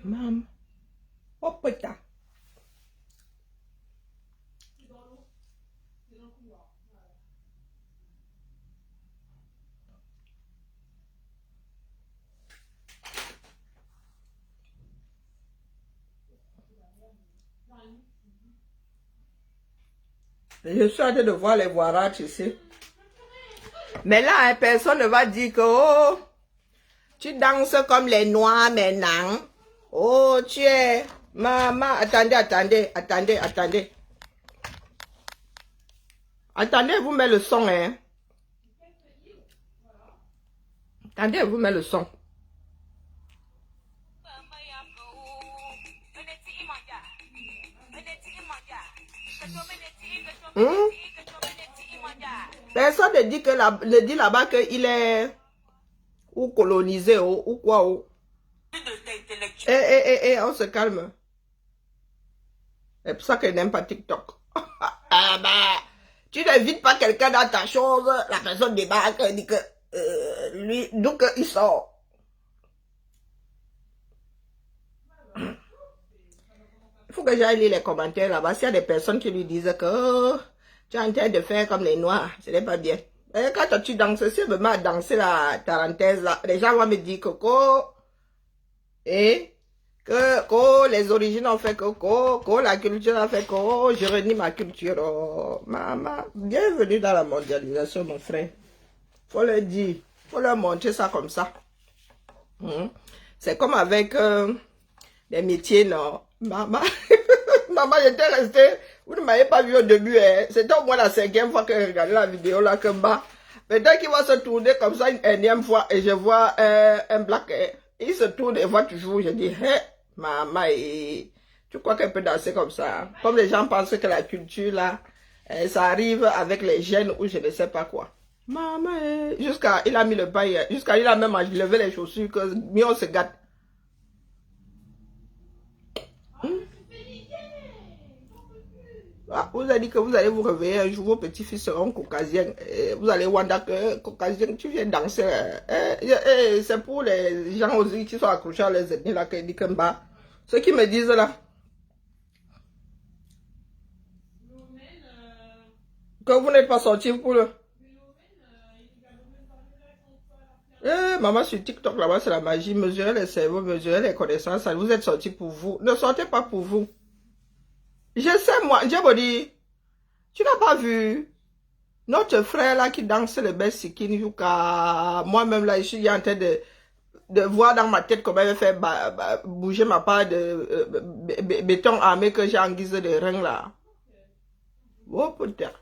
Mam. Oh putain. Je suis en train de voir les voirages ici. Mais là, hein, personne ne va dire que oh, tu danses comme les noirs maintenant. Oh, tu es... Maman, attendez. Attendez, vous mettez le son, hein. Attendez, vous mettez le son. Personne ne dit que ne dit là-bas qu'il est ou colonisé ou quoi. Ou. On se calme. C'est pour ça qu'elle n'aime pas TikTok. Ah bah, tu n'invites pas quelqu'un dans ta chose, la personne débarque et dit que lui, donc il sort. Il faut que j'aille lire les commentaires là-bas. S'il y a des personnes qui lui disent que oh, tu es en train de faire comme les noirs, ce n'est pas bien. Et quand toi, tu danses, si vraiment à danser la tarentaise là, les gens vont me dire que les origines ont fait que la culture a fait que je renie ma culture. Oh, maman, bienvenue dans la mondialisation, mon frère. Faut leur dire, faut leur montrer ça comme ça. C'est comme avec les métiers, non. Maman, maman, j'étais restée, vous ne m'avez pas vu au début, hein. C'était au moins la 5e fois que je regardais la vidéo là que bas. Peut-être qu'il va se tourner comme ça une énième fois et je vois un black, il se tourne et voit toujours, je dis, hé, maman, tu crois qu'elle peut danser comme ça? Comme les gens pensent que la culture là, ça arrive avec les gènes ou je ne sais pas quoi. Maman, jusqu'à, il a mis le paille, jusqu'à, il a même levé les chaussures que mieux on se gâte. Ah, vous avez dit que vous allez vous réveiller un jour, vos petits-fils seront caucasiens. Vous allez voir que caucasien, tu viens danser. C'est pour les gens aussi qui sont accrochés à les ethnies là, qui disent que bah, ceux qui me disent là. Que vous n'êtes pas sorti pour le. Maman, sur TikTok là-bas, c'est la magie. Mesurez les cerveaux, mesurez les connaissances. Vous êtes sortis pour vous. Ne sortez pas pour vous. Je sais, moi, j'ai dit, tu n'as pas vu notre frère là qui danse le best skin Yuka. Moi-même là, je suis en train de voir dans ma tête comment il fait bouger ma part de béton armé que j'ai en guise de rein là. Oh putain.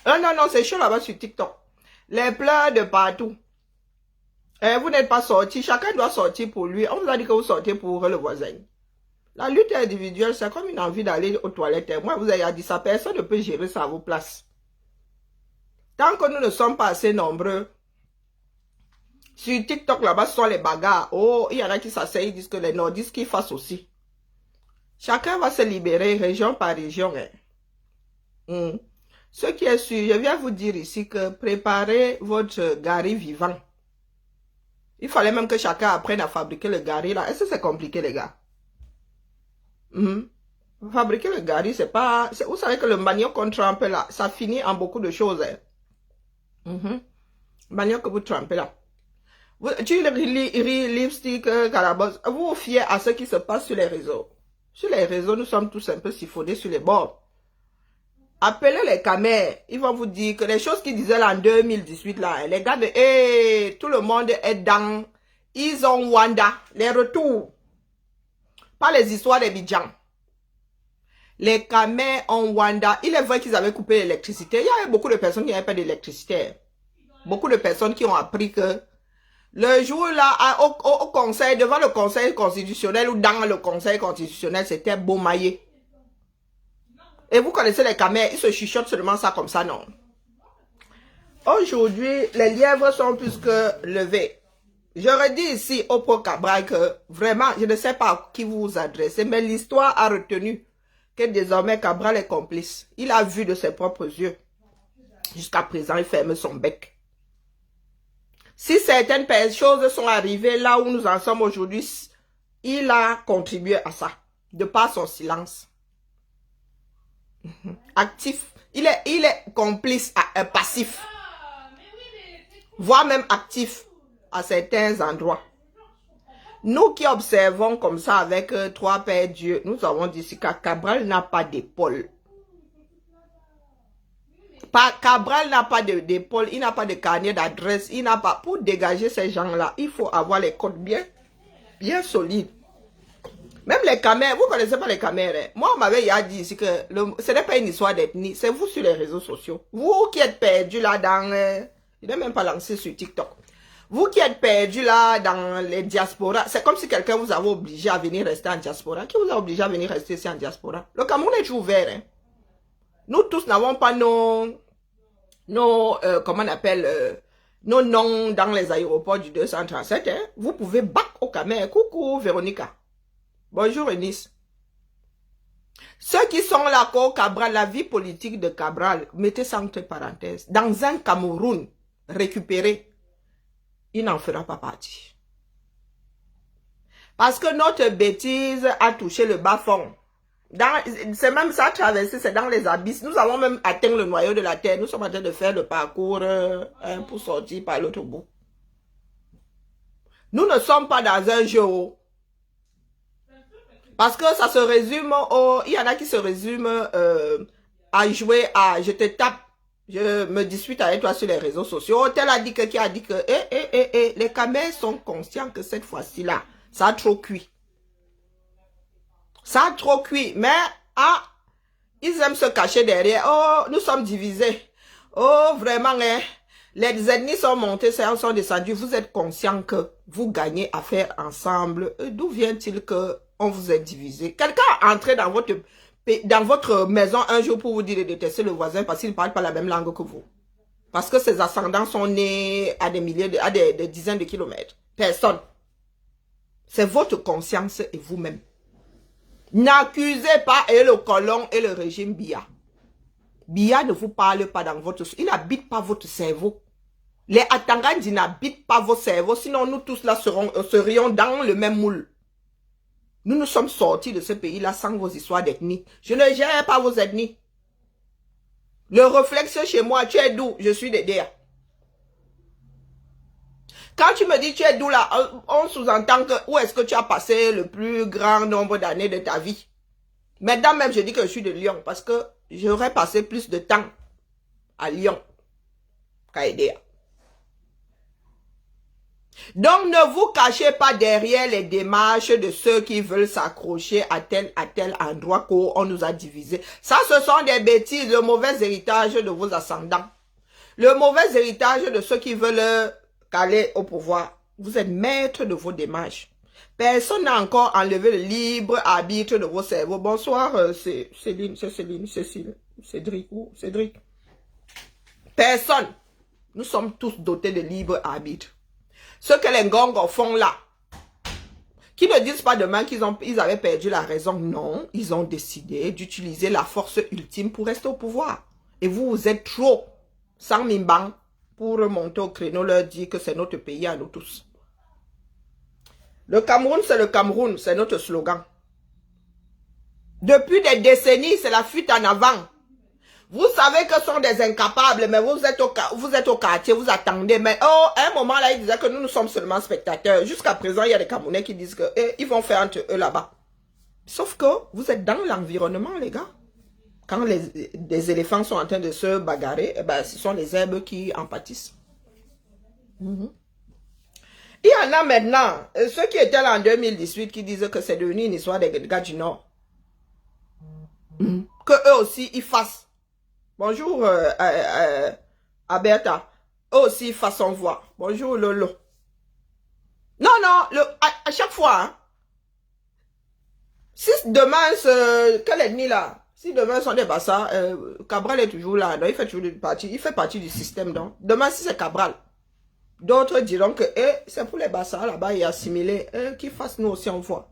Non, c'est chaud là-bas sur TikTok. Les pleurs de partout. Vous n'êtes pas sortis, chacun doit sortir pour lui. On vous a dit que vous sortez pour le voisin. La lutte individuelle, c'est comme une envie d'aller aux toilettes. Moi, vous avez dit ça, personne ne peut gérer ça à vos places. Tant que nous ne sommes pas assez nombreux, sur TikTok, là-bas, ce sont les bagarres. Oh, il y en a qui s'asseyent, ils disent que les nordistes qu'ils fassent aussi. Chacun va se libérer région par région. Ce qui est sûr, je viens vous dire ici que préparez votre gari vivant. Il fallait même que chacun apprenne à fabriquer le gari là. Est-ce que c'est compliqué, les gars? Fabriquer le gari, c'est pas... Vous savez que le manioc qu'on trempe là, ça finit en beaucoup de choses. Manioc que vous trempez là. Tu lipstick, carabosse. Vous vous fiez à ce qui se passe sur les réseaux. Sur les réseaux, nous sommes tous un peu siphonnés sur les bords. Appelez les camers. Ils vont vous dire que les choses qu'ils disaient là en 2018, là, les gars de... tout le monde est dans... Ils ont Wanda. Les retours. Pas les histoires des bidjans. Les camers ont Wanda. Il est vrai qu'ils avaient coupé l'électricité. Il y avait beaucoup de personnes qui n'avaient pas d'électricité. Beaucoup de personnes qui ont appris que le jour là, au conseil, devant le conseil constitutionnel ou dans le conseil constitutionnel, c'était Beaumaillé. Et vous connaissez les camers, ils se chuchotent seulement ça comme ça, non? Aujourd'hui, les lièvres sont plus que levés. J'aurais dit ici au Pro Cabral que vraiment, je ne sais pas à qui vous vous adressez, mais l'histoire a retenu que désormais Cabral est complice. Il a vu de ses propres yeux. Jusqu'à présent, il ferme son bec. Si certaines choses sont arrivées là où nous en sommes aujourd'hui, il a contribué à ça, de par son silence. Actif. Il est complice, passif. Voire même actif à certains endroits. Nous qui observons comme ça avec trois pères Dieu, nous avons dit que Cabral n'a pas d'épaule. Cabral n'a pas d'épaule, il n'a pas de carnet d'adresse, il n'a pas... Pour dégager ces gens-là, il faut avoir les codes bien solides. Même les caméras, vous ne connaissez pas les caméras. Moi, on m'avait dit ici que ce n'est pas une histoire d'ethnie, c'est vous sur les réseaux sociaux. Vous qui êtes perdus là dans... il n'est même pas lancé sur TikTok. Vous qui êtes perdus là dans les diasporas, c'est comme si quelqu'un vous avait obligé à venir rester en diaspora. Qui vous a obligé à venir rester ici en diaspora? Le Cameroun est toujours ouvert. Hein? Nous tous n'avons pas nos comment on appelle, nos noms dans les aéroports du 237. Hein? Vous pouvez back au Cameroun. Coucou Véronica. Bonjour Eunice. Ceux qui sont là au Cabral, la vie politique de Cabral, mettez ça entre parenthèses. Dans un Cameroun récupéré, il n'en fera pas partie. Parce que notre bêtise a touché le bas-fond. C'est même ça traversé, c'est dans les abysses. Nous avons même atteint le noyau de la terre. Nous sommes en train de faire le parcours pour sortir par l'autre bout. Nous ne sommes pas dans un jeu. Parce que ça se résume au... Il y en a qui se résument à jouer à... Je te tape, je me dispute avec toi sur les réseaux sociaux. Tel a dit que, qui a dit que... les Camerounais sont conscients que cette fois-ci là, ça a trop cuit. Ça a trop cuit. Mais, ils aiment se cacher derrière. Oh, nous sommes divisés. Oh, vraiment, hein. Les ennemis sont montés, sont descendus. Vous êtes conscients que vous gagnez à faire ensemble. D'où vient-il que on vous est divisé? Quelqu'un est entré dans votre maison un jour pour vous dire de détester le voisin parce qu'il ne parle pas la même langue que vous. Parce que ses ascendants sont nés à des milliers, à des dizaines de kilomètres. Personne. C'est votre conscience et vous-même. N'accusez pas le colon et le régime Biya. Biya ne vous parle pas dans votre... Il n'habite pas votre cerveau. Les Atangandji n'habitent pas vos cerveaux. Sinon, nous tous là serions dans le même moule. Nous nous sommes sortis de ce pays-là sans vos histoires d'ethnie. Je ne gère pas vos ethnies. Le réflexe chez moi, tu es d'où? Je suis de Déa. Quand tu me dis tu es d'où là, on sous-entend que où est-ce que tu as passé le plus grand nombre d'années de ta vie. Maintenant même, je dis que je suis de Lyon parce que j'aurais passé plus de temps à Lyon qu'à Edea. Donc, ne vous cachez pas derrière les démarches de ceux qui veulent s'accrocher à tel endroit qu'on nous a divisés. Ça, ce sont des bêtises, le mauvais héritage de vos ascendants. Le mauvais héritage de ceux qui veulent caler au pouvoir. Vous êtes maître de vos démarches. Personne n'a encore enlevé le libre arbitre de vos cerveaux. Bonsoir, c'est Cécile, Cédric. Personne. Nous sommes tous dotés de libre arbitre. Ce que les Ngongos font là, qui ne disent pas demain qu'ils avaient perdu la raison. Non, ils ont décidé d'utiliser la force ultime pour rester au pouvoir. Et vous êtes trop sans mimbang pour remonter au créneau, leur dire que c'est notre pays à nous tous. Le Cameroun, c'est le Cameroun, c'est notre slogan. Depuis des décennies, c'est la fuite en avant. Vous savez que ce sont des incapables, mais vous êtes au quartier, vous attendez. Mais oh, à un moment là, ils disaient que nous sommes seulement spectateurs. Jusqu'à présent, il y a des Camerounais qui disent que ils vont faire entre eux là-bas. Sauf que vous êtes dans l'environnement, les gars. Quand les éléphants sont en train de se bagarrer, ce sont les herbes qui en pâtissent. Il y en a maintenant, ceux qui étaient là en 2018 qui disent que c'est devenu une histoire des gars du Nord. Que eux aussi, ils fassent. Bonjour, Aberta. Eux aussi, ils fassent son voix. Bonjour, Lolo. Non, à chaque fois, hein. Si demain, quel ennemi là? Si demain sont des bassards, Cabral est toujours là. Donc il fait toujours partie. Il fait partie du système. Donc demain, si c'est Cabral, d'autres diront que c'est pour les bassards là-bas et assimilés. Qu'ils fassent nous aussi en voix.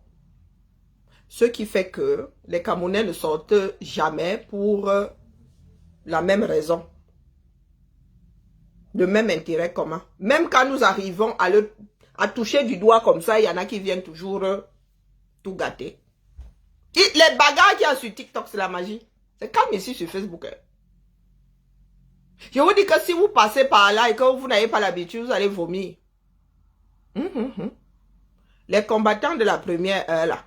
Ce qui fait que les Camerounais ne sortent jamais pour la même raison. Le même intérêt commun. Même quand nous arrivons à toucher du doigt comme ça, il y en a qui viennent toujours tout gâter. Les bagarres qu'il y a sur TikTok, c'est la magie. C'est comme ici sur Facebook. Hein. Je vous dis que si vous passez par là et que vous n'avez pas l'habitude, vous allez vomir. Les combattants de la première heure là.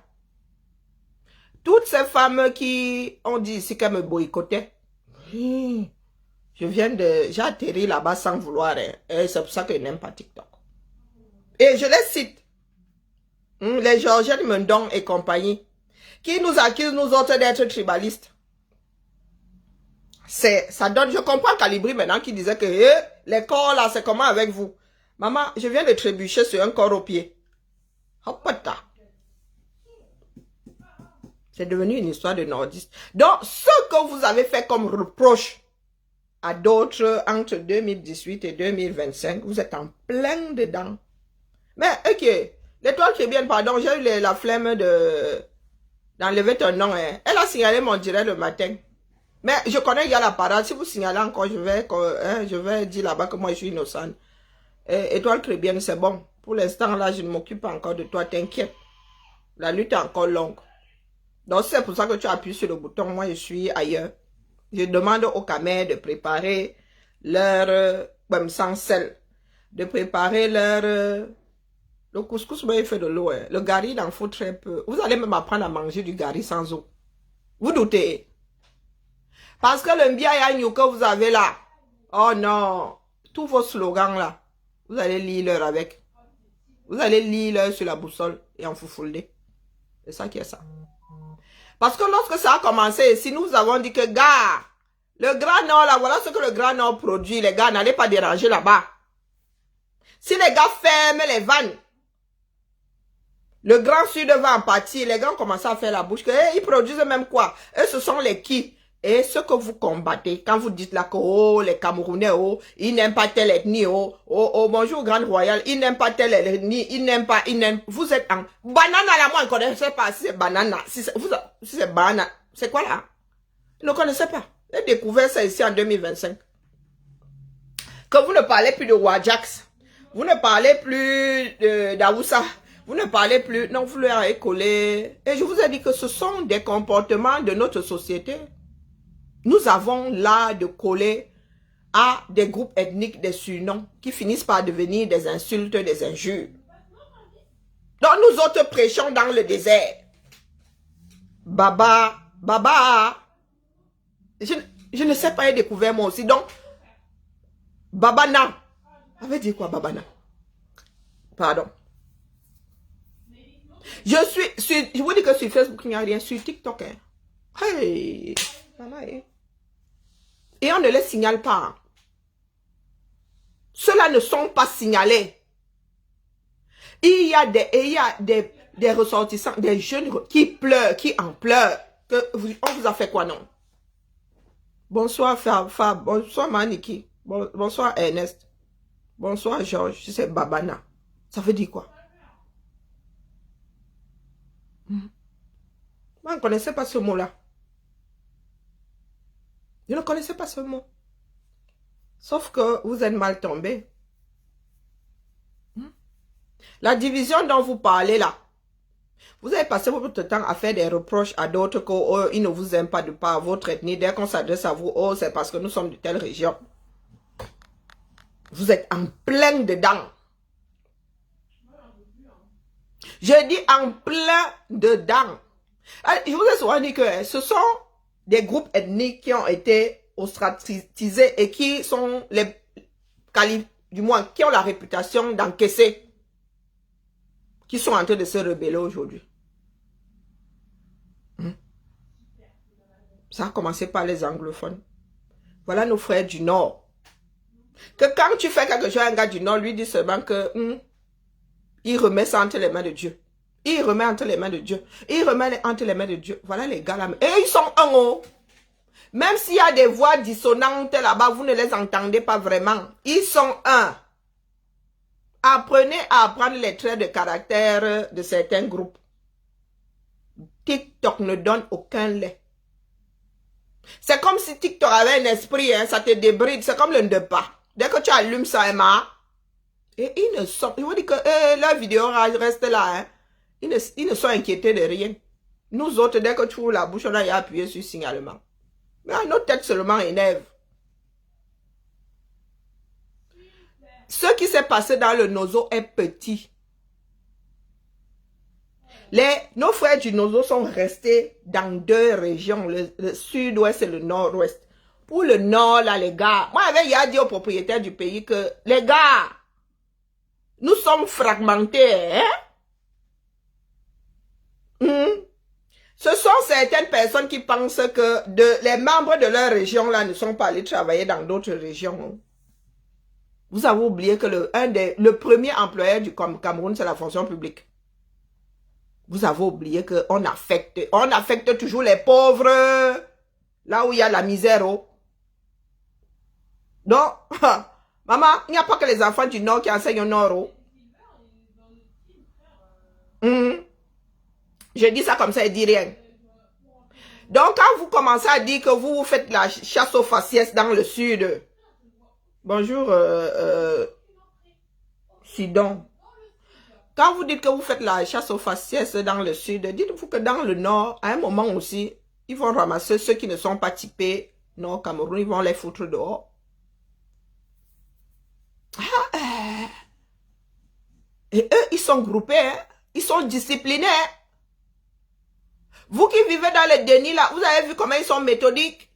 Toutes ces femmes qui ont dit ici qu'elles me boycottaient. J'ai atterri là-bas sans vouloir. Hein, et c'est pour ça que je n'aime pas TikTok. Et je les cite. Les Georgette Mendon et compagnie. Qui nous accusent, nous autres, d'être tribalistes. Ça donne, je comprends Calibri maintenant qui disait que les corps là, c'est comment avec vous? Maman, je viens de trébucher sur un corps au pied. Hopata. C'est devenu une histoire de nordiste. Donc, ce que vous avez fait comme reproche à d'autres entre 2018 et 2025, vous êtes en plein dedans. Mais, ok, l'étoile chrétienne, pardon, j'ai eu la flemme d'enlever ton nom. Hein. Elle a signalé mon direct le matin. Mais je connais, il y a la parade. Si vous signalez encore, je vais dire là-bas que moi, je suis innocente. Étoile chrétienne, c'est bon. Pour l'instant, là, je ne m'occupe pas encore de toi, t'inquiète. La lutte est encore longue. Donc, c'est pour ça que tu appuies sur le bouton. Moi, je suis ailleurs. Je demande aux camères de préparer leur sans sel. De préparer leur... le couscous, moi, il fait de l'eau. Hein. Le gari, il en faut très peu. Vous allez même apprendre à manger du gari sans eau. Vous doutez? Parce que le mbiayagnou que vous avez là, oh non, tous vos slogans là, vous allez lire leur avec. Vous allez lire leur sur la boussole et en foufoulder. C'est ça qui est ça. Parce que lorsque ça a commencé, si nous avons dit que, gars, le Grand Nord là, voilà ce que le Grand Nord produit, les gars, n'allez pas déranger là-bas. Si les gars ferment les vannes, le Grand Sud va en partir, les gars ont commencé à faire la bouche, que, ils produisent même quoi? Eux, ce sont les qui? Et ce que vous combattez, quand vous dites là que, oh, les Camerounais, oh, ils n'aiment pas telle ethnie, oh, bonjour, Grande Royale, ils n'aiment pas telle ethnie, vous êtes en, banane là, moi, je ne connaissais pas si c'est banane, si c'est banane, c'est quoi là? Je ne connaissais pas. J'ai découvert ça ici en 2025. Que vous ne parlez plus de Wajax, vous ne parlez plus d'Aoussa, vous ne parlez plus, non, vous leur avez collé. Et je vous ai dit que ce sont des comportements de notre société. Nous avons l'art de coller à des groupes ethniques des surnoms qui finissent par devenir des insultes, des injures. Donc nous autres prêchons dans le désert. Baba. Je ne sais pas, j'ai découvert moi aussi. Donc, Babana. Ça veut dire quoi, Babana? Pardon. Je vous dis que sur Facebook, il n'y a rien. Sur TikTok, hein. Hey, maman, hein. Et on ne les signale pas. Ceux-là ne sont pas signalés. Il y a des ressortissants, des jeunes qui pleurent, qui en pleurent. On vous a fait quoi, non? Bonsoir Fab, bonsoir Maniki, bonsoir Ernest, bonsoir Georges, c'est Babana. Ça veut dire quoi? Moi, je ne connaissais pas ce mot-là. Je ne connaissais pas ce mot. Sauf que vous êtes mal tombé. La division dont vous parlez là, vous avez passé votre temps à faire des reproches à d'autres qu'ils ne vous aiment pas de par votre ethnie. Dès qu'on s'adresse à vous, oh, c'est parce que nous sommes de telle région. Vous êtes en plein dedans. Je dis en plein dedans. Je vous ai souvent dit que ce sont des groupes ethniques qui ont été ostracisés et qui sont du moins qui ont la réputation d'encaisser, qui sont en train de se rebeller aujourd'hui. Ça a commencé par les anglophones. Voilà nos frères du Nord. Que quand tu fais quelque chose à un gars du Nord, lui dit seulement que il remet ça entre les mains de Dieu. Il remet entre les mains de Dieu. Il remet entre les mains de Dieu. Voilà les gars là. Et ils sont un haut. Même s'il y a des voix dissonantes là-bas, vous ne les entendez pas vraiment. Ils sont un. Apprenez à apprendre les traits de caractère de certains groupes. TikTok ne donne aucun lait. C'est comme si TikTok avait un esprit, hein, ça te débride. C'est comme le Ndepa. Dès que tu allumes ça, Emma, et ils ne sont... Je vous dis que leur vidéo reste là. Hein. Ils ne sont inquiétés de rien. Nous autres, dès que tu ouvres la bouche, on a appuyé sur signalement. Mais notre tête seulement énerve. Ce qui s'est passé dans le Nozo est petit. Nos frères du Nozo sont restés dans deux régions, le sud-ouest et le nord-ouest. Pour le nord, là, les gars, moi, j'avais dit aux propriétaires du pays que, les gars, nous sommes fragmentés, hein? Ce sont certaines personnes qui pensent que les membres de leur région, là, ne sont pas allés travailler dans d'autres régions. Vous avez oublié que le premier employeur du Cameroun, c'est la fonction publique. Vous avez oublié qu'on affecte toujours les pauvres, là où il y a la misère. Oh. Donc, maman, il n'y a pas que les enfants du Nord qui enseignent au Nord. Oh. Je dis ça comme ça, il dit rien. Donc, quand vous commencez à dire que vous faites la chasse aux faciès dans le Sud, bonjour, Sidon. Quand vous dites que vous faites la chasse aux faciès dans le Sud, dites-vous que dans le Nord, à un moment aussi, ils vont ramasser ceux qui ne sont pas typés Nord Cameroun, ils vont les foutre dehors. Et eux, ils sont groupés, hein? Ils sont disciplinés. Hein? Vous qui vivez dans le déni, là, vous avez vu comment ils sont méthodiques?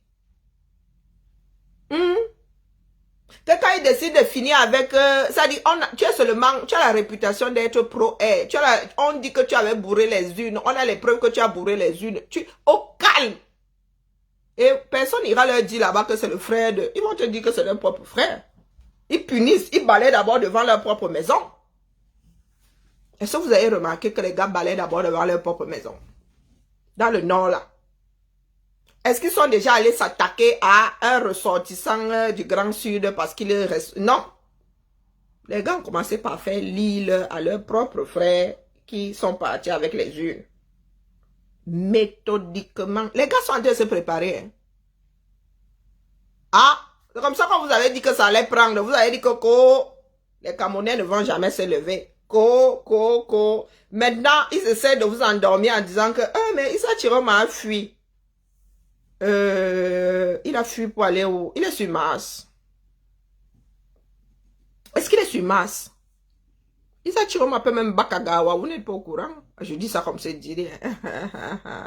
Que quand ils décident de finir avec... ça dit, tu as la réputation d'être pro-air. On dit que tu avais bourré les unes. On a les preuves que tu as bourré les unes. Au calme. Et personne n'ira leur dire là-bas que c'est le frère de... Ils vont te dire que c'est leur propre frère. Ils punissent. Ils balaient d'abord devant leur propre maison. Est-ce que vous avez remarqué que les gars balaient d'abord devant leur propre maison? Dans le nord, là. Est-ce qu'ils sont déjà allés s'attaquer à un ressortissant du Grand Sud parce qu'il reste... Non. Les gars ont commencé par faire l'île à leurs propres frères qui sont partis avec les urnes. Méthodiquement. Les gars sont en train de se préparer. Hein. Ah, c'est comme ça qu'on vous avait dit que ça allait prendre. Vous avez dit que les Camerounais ne vont jamais se lever. Maintenant, ils essaient de vous endormir en disant que mais Issa Chiroma a fui. Il a fui pour aller où? Il est sur Mars. Est-ce qu'il est sur Mars? Issa Chiroma peut même Bakagawa. Vous n'êtes pas au courant? Je dis ça comme c'est dit.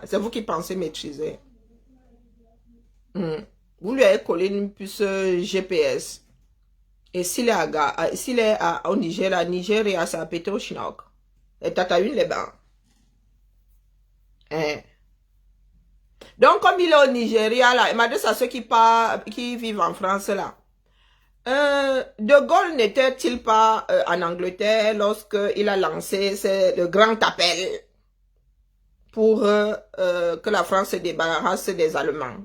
C'est vous qui pensez maîtriser. Vous lui avez collé une puce GPS. Et s'il est au Nigeria, ça a pété au Chinook. Et Tataouine les bains. Hein? Donc, comme il est au Nigeria, là, il m'a dit à ceux qui vivent en France, là. De Gaulle n'était-il pas en Angleterre lorsqu'il a lancé le grand appel pour que la France se débarrasse des Allemands?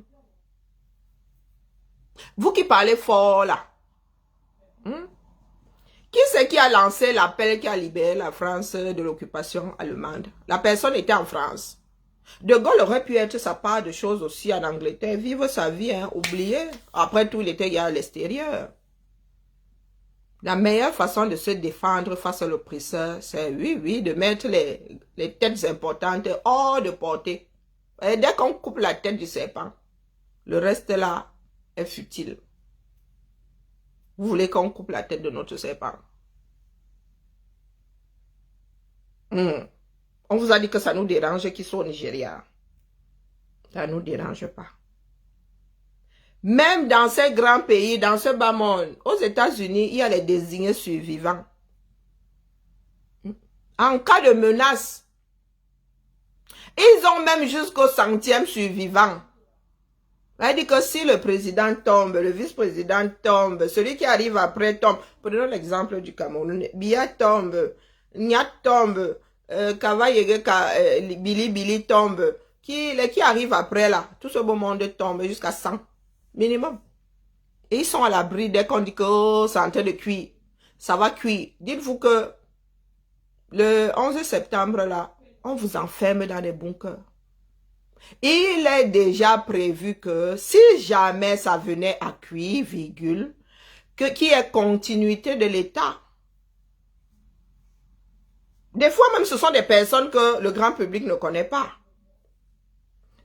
Vous qui parlez fort, là. Qui c'est qui a lancé l'appel qui a libéré la France de l'occupation allemande? La personne était en France. De Gaulle aurait pu être sa part de choses aussi en Angleterre, vivre sa vie, hein, oublier. Après tout, il était à l'extérieur. La meilleure façon de se défendre face à l'oppresseur, c'est oui, de mettre les têtes importantes hors de portée. Et dès qu'on coupe la tête du serpent, le reste là est futile. Vous voulez qu'on coupe la tête de notre serpent? On vous a dit que ça nous dérange qu'ils soient au Nigeria. Ça ne nous dérange pas. Même dans ces grands pays, dans ce bas monde, aux États-Unis, il y a les désignés survivants. En cas de menace, ils ont même jusqu'au 100e survivant. Ça dit que si le président tombe, le vice-président tombe, celui qui arrive après tombe. Prenons l'exemple du Cameroun. Biya tombe, Nyat tombe, Kavayege, Billy tombe. Qui arrive après là, tout ce beau monde tombe jusqu'à 100 minimum. Et ils sont à l'abri dès qu'on dit que c'est en train de cuire. Ça va cuire. Dites-vous que le 11 septembre là, on vous enferme dans des bunkers. Il est déjà prévu que si jamais ça venait à cuire, virgule, qu'il y ait continuité de l'État. Des fois même, ce sont des personnes que le grand public ne connaît pas.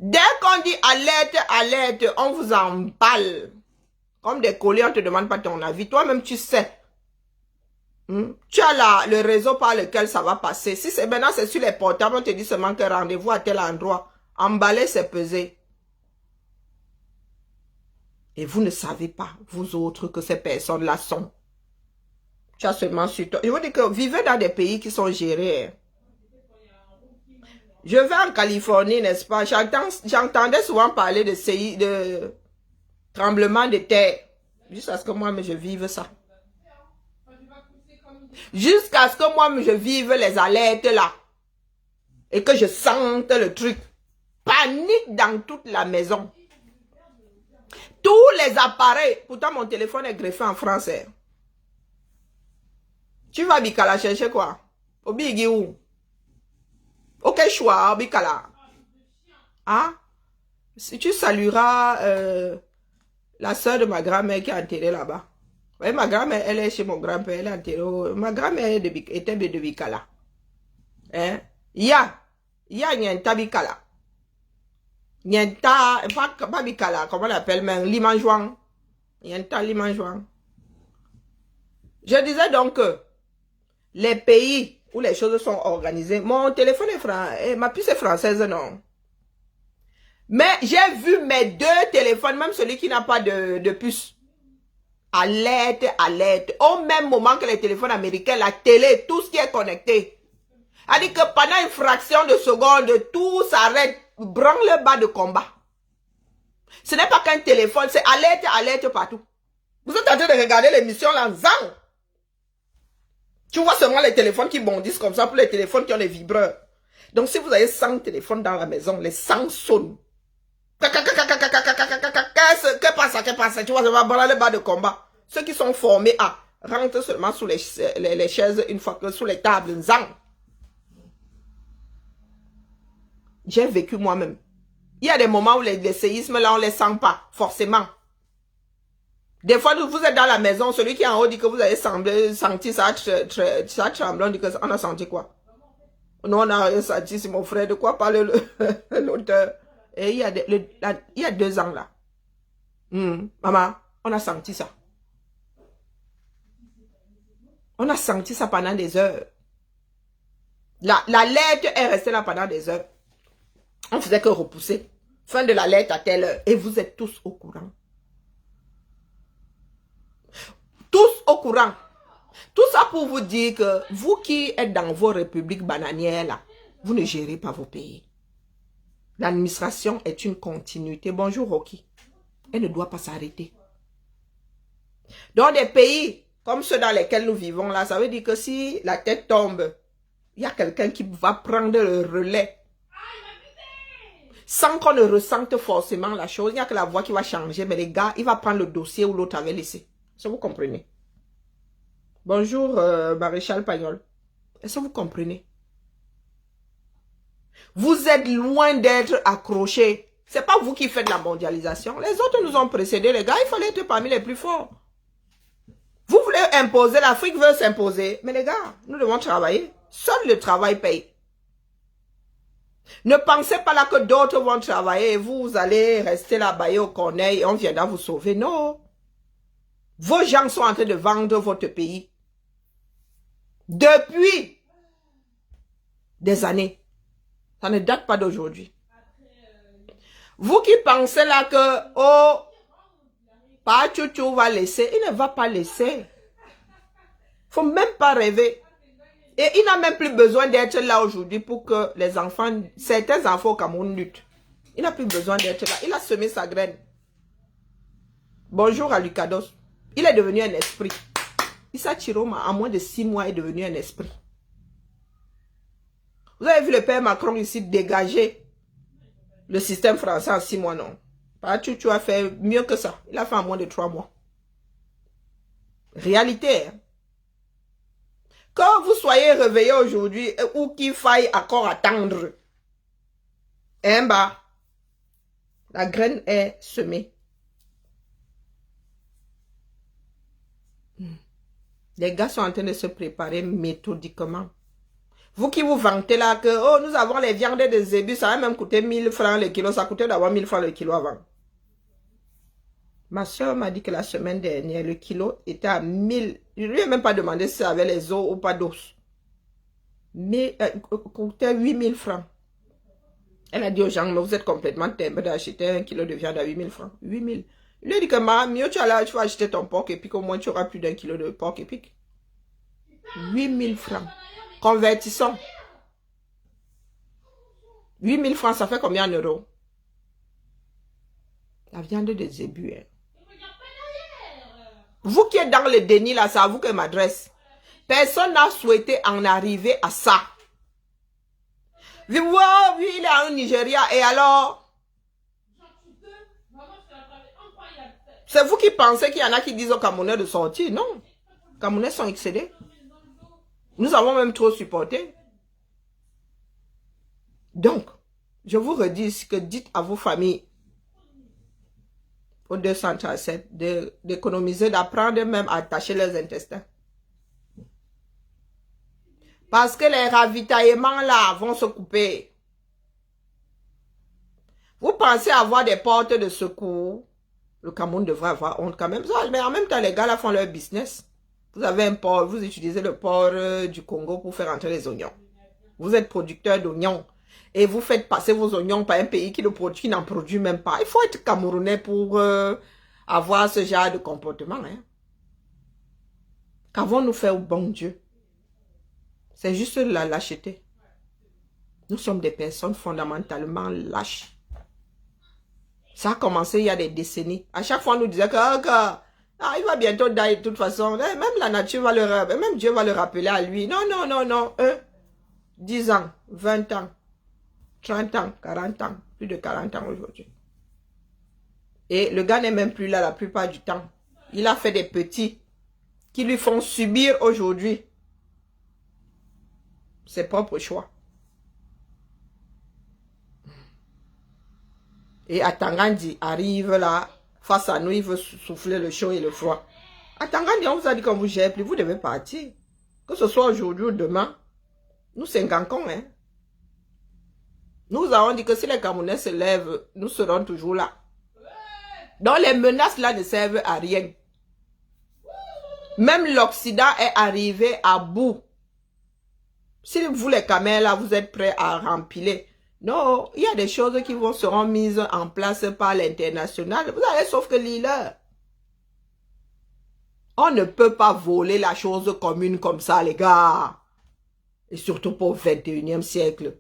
Dès qu'on dit alerte, alerte, on vous emballe. Comme des colliers, on ne te demande pas ton avis. Toi-même, tu sais. Tu as le réseau par lequel ça va passer. Si c'est maintenant, c'est sur les portables, on te dit seulement que rendez-vous à tel endroit. Emballer, c'est peser. Et vous ne savez pas, vous autres, que ces personnes-là sont. Tu as seulement sur toi. Je vous dis que vivez dans des pays qui sont gérés. Je vais en Californie, n'est-ce pas? J'entendais souvent parler de tremblement de terre. Jusqu'à ce que moi, je vive ça. Jusqu'à ce que moi, je vive les alertes là. Et que je sente le truc. Panique dans toute la maison. Tous les appareils. Pourtant, mon téléphone est greffé en français. Tu vas à Bikala chercher quoi? Au Bigi où? Ok, choix, au Bikala. Hein? Si tu salueras la soeur de ma grand-mère qui est enterrée là-bas. Oui, ma grand-mère, elle est chez mon grand-père, elle est enterrée. Ma grand-mère était de Bikala. Hein? Ya Nyenta Bikala. Nyenta, pas Bikala, comment on l'appelle même? Limanjouang. Nyenta Limanjouang. Je disais donc que les pays où les choses sont organisées, mon téléphone est français, ma puce est française, non. Mais j'ai vu mes deux téléphones, même celui qui n'a pas de puce. Alerte, alerte. Au même moment que les téléphones américains, la télé, tout ce qui est connecté. A dit que pendant une fraction de seconde, tout s'arrête, branle-bas de combat. Ce n'est pas qu'un téléphone, c'est alerte, alerte partout. Vous êtes en train de regarder l'émission là, zang. Tu vois seulement les téléphones qui bondissent comme ça pour les téléphones qui ont les vibreurs. Donc si vous avez 100 téléphones dans la maison, les 100 sonnent. Qu'est-ce passe? Tu vois, ça va branler le bas de combat. Ceux qui sont formés à rentrer seulement sous les chaises une fois que sous les tables, zang. J'ai vécu moi-même. Il y a des moments où les séismes là, on les sent pas, forcément. Des fois, vous êtes dans la maison, celui qui est en haut dit que vous avez senti ça tremblant, dit qu'on a senti quoi? Non, on a senti, c'est mon frère, de quoi parle l'auteur? Et il y a 2 ans là. Maman, on a senti ça. On a senti ça pendant des heures. La lettre est restée là pendant des heures. On faisait que repousser. Fin de la lettre à telle heure. Et vous êtes tous au courant. Tous au courant. Tout ça pour vous dire que vous qui êtes dans vos républiques bananières là, vous ne gérez pas vos pays. L'administration est une continuité. Bonjour Rocky. Elle ne doit pas s'arrêter. Dans des pays comme ceux dans lesquels nous vivons là, ça veut dire que si la tête tombe, il y a quelqu'un qui va prendre le relais. Sans qu'on ne ressente forcément la chose, il n'y a que la voix qui va changer, mais les gars, il va prendre le dossier où l'autre avait laissé. Est-ce que vous comprenez? Bonjour, Maréchal Pagnol. Est-ce que vous comprenez? Vous êtes loin d'être accrochés. C'est pas vous qui faites la mondialisation. Les autres nous ont précédés, les gars. Il fallait être parmi les plus forts. Vous voulez imposer, l'Afrique veut s'imposer. Mais les gars, nous devons travailler. Seul le travail paye. Ne pensez pas là que d'autres vont travailler et vous allez rester là-bas au corneille et on viendra vous sauver. Non. Vos gens sont en train de vendre votre pays. Depuis des années. Ça ne date pas d'aujourd'hui. Vous qui pensez là que, oh, pas Chouchou va laisser, il ne va pas laisser. Faut même pas rêver. Et il n'a même plus besoin d'être là aujourd'hui pour que les enfants, certains enfants au Cameroun luttent. Il n'a plus besoin d'être là. Il a semé sa graine. Bonjour à Lucados. Il est devenu un esprit. Issa Chiroma, en moins de 6 mois, est devenu un esprit. Vous avez vu le père Macron ici dégager le système français en 6 mois, non? Tu as fait mieux que ça. Il a fait en moins de 3 mois. Réalité, hein? Quand vous soyez réveillé aujourd'hui ou qu'il faille encore attendre, hein, bah, La graine est semée. Les gars sont en train de se préparer méthodiquement. Vous qui vous vantez là que, oh, nous avons les viandes de zébu, ça va même coûter 1000 francs le kilo, ça coûtait d'avoir 1000 francs le kilo avant. Ma soeur m'a dit que la semaine dernière, le kilo était à 1000. Je ne lui ai même pas demandé si ça avait les os ou pas d'os. Mais coûtait 8000 francs. Elle a dit aux gens, mais vous êtes complètement timbré d'acheter un kilo de viande à 8000 francs. 8000. Il lui a dit que, mieux tu vas acheter ton porc épic, au moins tu auras plus d'un kilo de porc épic. 8000 francs. Convertissons. 8000 francs, ça fait combien d'euros? La viande de zébu. Hein. Vous qui êtes dans le déni, là, c'est à vous que je m'adresse. Personne n'a souhaité en arriver à ça. Oui, il est en Nigeria. Et alors? C'est vous qui pensez qu'il y en a qui disent aux Camerounais de sortir. Non. Les Camerounais sont excédés. Nous avons même trop supporté. Donc, je vous redis ce que dites à vos familles, aux 237, d'économiser, d'apprendre même à attacher leurs intestins. Parce que les ravitaillements là vont se couper. Vous pensez avoir des portes de secours? Le Cameroun devrait avoir honte quand même. Mais en même temps, les gars là font leur business. Vous avez un port, vous utilisez le port du Congo pour faire entrer les oignons. Vous êtes producteur d'oignons. Et vous faites passer vos oignons par un pays qui n'en produit même pas. Il faut être Camerounais pour avoir ce genre de comportement. Hein. Qu'avons-nous fait au bon Dieu? C'est juste la lâcheté. Nous sommes des personnes fondamentalement lâches. Ça a commencé il y a des décennies. À chaque fois, on nous disait que il va bientôt die de toute façon. Même la nature va le rappeler, même Dieu va le rappeler à lui. Non, non, non, non. 10 ans, 20 ans, 30 ans, 40 ans, plus de 40 ans aujourd'hui. Et le gars n'est même plus là la plupart du temps. Il a fait des petits qui lui font subir aujourd'hui ses propres choix. Et Atangandi arrive là, face à nous, il veut souffler le chaud et le froid. Atangandi, on vous a dit qu'on vous gère plus, vous devez partir. Que ce soit aujourd'hui ou demain, nous c'est Ngankon, hein. Nous avons dit que si les Camerounais se lèvent, nous serons toujours là. Donc les menaces là ne servent à rien. Même l'Occident est arrivé à bout. Si vous les Camerounais là, vous êtes prêts à rempiler. Non, il y a des choses qui seront mises en place par l'international. Vous avez sauf que l'île. On ne peut pas voler la chose commune comme ça, les gars. Et surtout pas au 21e siècle.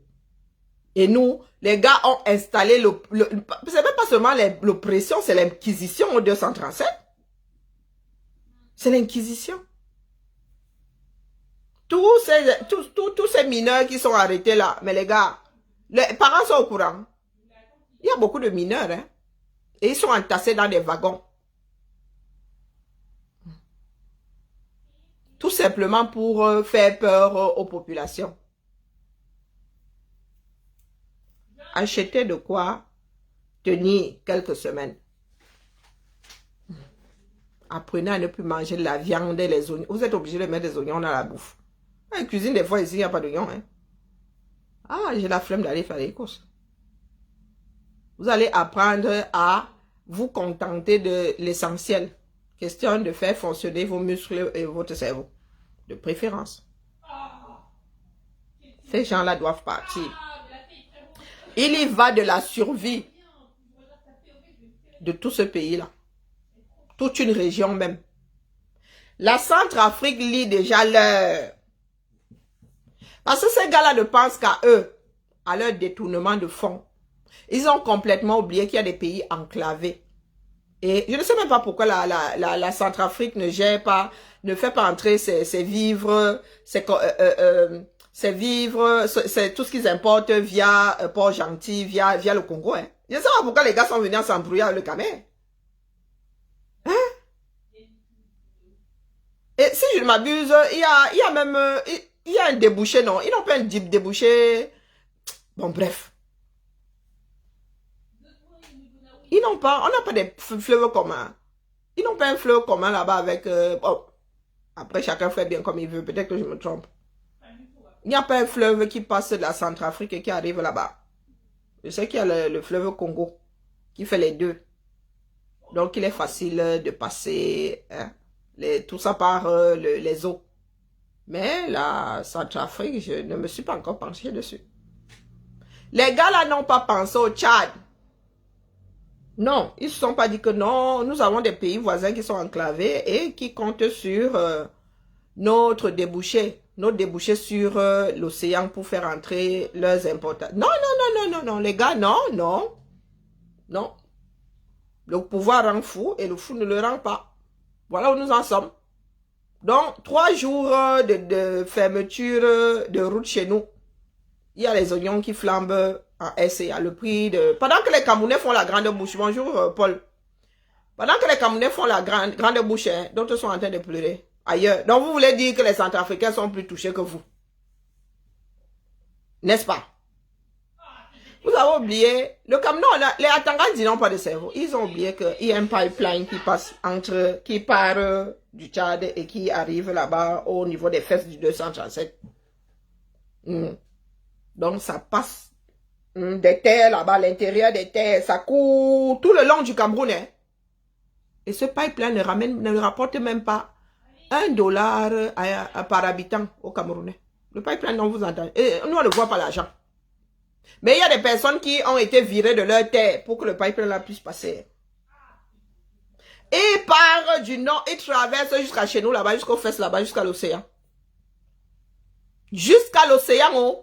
Et nous, les gars ont installé c'est même pas seulement l'oppression, c'est l'inquisition au 237. C'est l'inquisition. Tous ces mineurs qui sont arrêtés là, mais les gars, les parents sont au courant. Il y a beaucoup de mineurs, hein. Et ils sont entassés dans des wagons. Tout simplement pour faire peur aux populations. Acheter de quoi tenir quelques semaines. Apprenez à ne plus manger de la viande et les oignons. Vous êtes obligé de mettre des oignons dans la bouffe. Dans la cuisine, des fois, ici, il n'y a pas d'oignons. Hein. Ah, j'ai la flemme d'aller faire les courses. Vous allez apprendre à vous contenter de l'essentiel. Question de faire fonctionner vos muscles et votre cerveau. De préférence. Ces gens-là doivent partir. Il y va de la survie de tout ce pays-là. Toute une région même. La Centrafrique lit déjà l'heure. Parce que ces gars-là ne pensent qu'à eux, à leur détournement de fonds. Ils ont complètement oublié qu'il y a des pays enclavés. Et je ne sais même pas pourquoi la Centrafrique ne gère pas, ne fait pas entrer ses vivres, c'est vivre, c'est tout ce qu'ils importent via Port-Gentil, via le Congo. Hein. Je ne sais pas pourquoi les gars sont venus s'embrouiller avec le Cameroun. Hein? Et si je ne m'abuse, il y a même il y a un débouché, non? Ils n'ont pas un débouché. Bon, bref. Ils n'ont pas, on n'a pas des fleuves communs. Ils n'ont pas un fleuve commun là-bas avec... bon, après, chacun fait bien comme il veut. Peut-être que je me trompe. Il n'y a pas un fleuve qui passe de la Centrafrique et qui arrive là-bas. Je sais qu'il y a le fleuve Congo qui fait les deux. Donc, il est facile de passer hein, tout ça par les eaux. Mais la Centrafrique, je ne me suis pas encore penché dessus. Les gars là n'ont pas pensé au Tchad. Non, ils ne se sont pas dit que non, nous avons des pays voisins qui sont enclavés et qui comptent sur notre débouché sur l'océan pour faire entrer leurs importations. Non, non, non, non, non, non, les gars, non, non, non. Le pouvoir rend fou et le fou ne le rend pas. Voilà où nous en sommes. Donc, 3 jours de fermeture de route chez nous. Il y a les oignons qui flambent en SCA, le prix de... Pendant que les Camerounais font la grande bouche, bonjour Paul. Pendant que les Camerounais font la grande bouche, hein, d'autres sont en train de pleurer ailleurs. Donc vous voulez dire que les Centrafricains sont plus touchés que vous. N'est-ce pas? Vous avez oublié, le Cameroun, les Atangas n'ont pas de cerveau. Ils ont oublié qu'il y a un pipeline qui passe qui part du Tchad et qui arrive là-bas au niveau des fesses du 237. Donc ça passe des terres là-bas, l'intérieur des terres, ça court tout le long du Cameroun. Hein. Et ce pipeline ne rapporte même pas $1 par habitant au Camerounais. Le pipeline, on vous entend. Et nous, on ne voit pas l'argent. Mais il y a des personnes qui ont été virées de leur terre pour que le pipeline là puisse passer. Et il part du nord, il traverse jusqu'à chez nous là-bas, jusqu'aux fesses là-bas, jusqu'à l'océan. Jusqu'à l'océan, oh.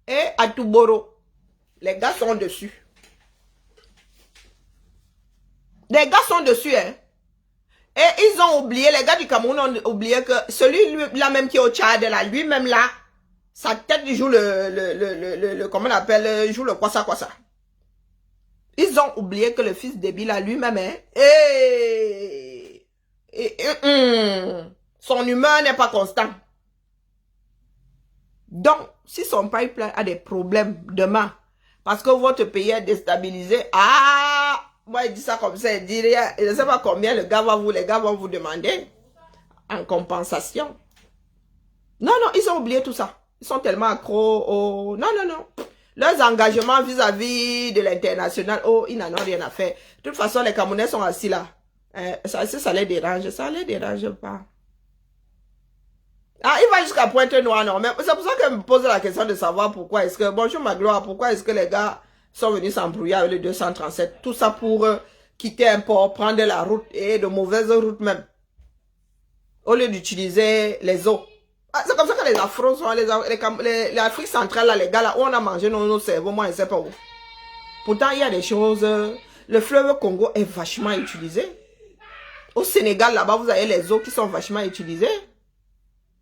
Et à Touboro. Les gars sont dessus. Les gars sont dessus, hein. Et ils ont oublié, les gars du Cameroun ont oublié que celui-là même qui est au Tchad, là, lui-même là, sa tête joue comment on appelle, joue le quoi ça. Ils ont oublié que le fils débile là, lui-même, hein, son humeur n'est pas constante. Donc, si son pipeline a des problèmes demain, parce que votre pays est déstabilisé, moi, il dit ça comme ça, il dit rien. Je ne sais pas combien les gars vont vous demander en compensation. Non, non, ils ont oublié tout ça. Ils sont tellement accros au... Non, non, non. Leurs engagements vis-à-vis de l'international, ils n'en ont rien à faire. De toute façon, les Camerounais sont assis là. Ça les dérange, ça les dérange pas. Il va jusqu'à Pointe-Noire, non. Mais c'est pour ça que je me pose la question de savoir pourquoi est-ce que... Bonjour ma gloire, pourquoi est-ce que les gars sont venus s'embrouiller avec le 237. Tout ça pour quitter un port, prendre la route et de mauvaises routes même. Au lieu d'utiliser les eaux. C'est comme ça que les Afros sont, l'Afrique centrale, là, les gars, là, où on a mangé nos cerveaux, moi, je ne sais pas où. Pourtant, il y a des choses... le fleuve Congo est vachement utilisé. Au Sénégal, là-bas, vous avez les eaux qui sont vachement utilisées.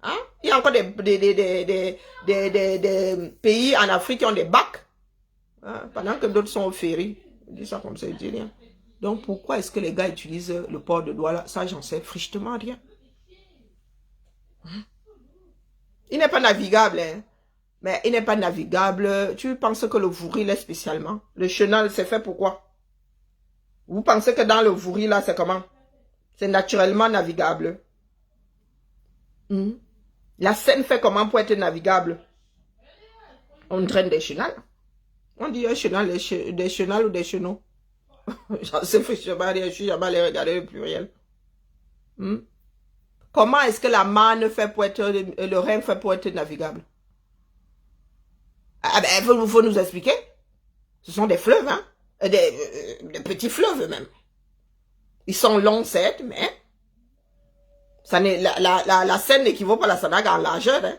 Hein? Il y a encore des pays en Afrique qui ont des bacs. Hein? Pendant que d'autres sont au ferry. Je dis ça comme ça, je dis rien. Donc, pourquoi est-ce que les gars utilisent le port de Douala? Ça, j'en sais frichtement rien. Hein? Il n'est pas navigable, hein. Mais il n'est pas navigable. Tu penses que le Vouri l'est spécialement? Le chenal, c'est fait pourquoi? Vous pensez que dans le Vouri, là, c'est comment? C'est naturellement navigable. La Seine fait comment pour être navigable? On traîne des chenals. On dit un chenal, des chenals ou des chenaux. J'en sais frichement rien, je suis jamais allé regarder le pluriel. Comment est-ce que la Marne fait pour être, le Rhin fait pour être navigable? Il faut nous expliquer. Ce sont des fleuves, hein. Des petits fleuves même. Ils sont longs, certes, mais ça la Seine n'équivaut pas à la Sanaga en largeur. Hein.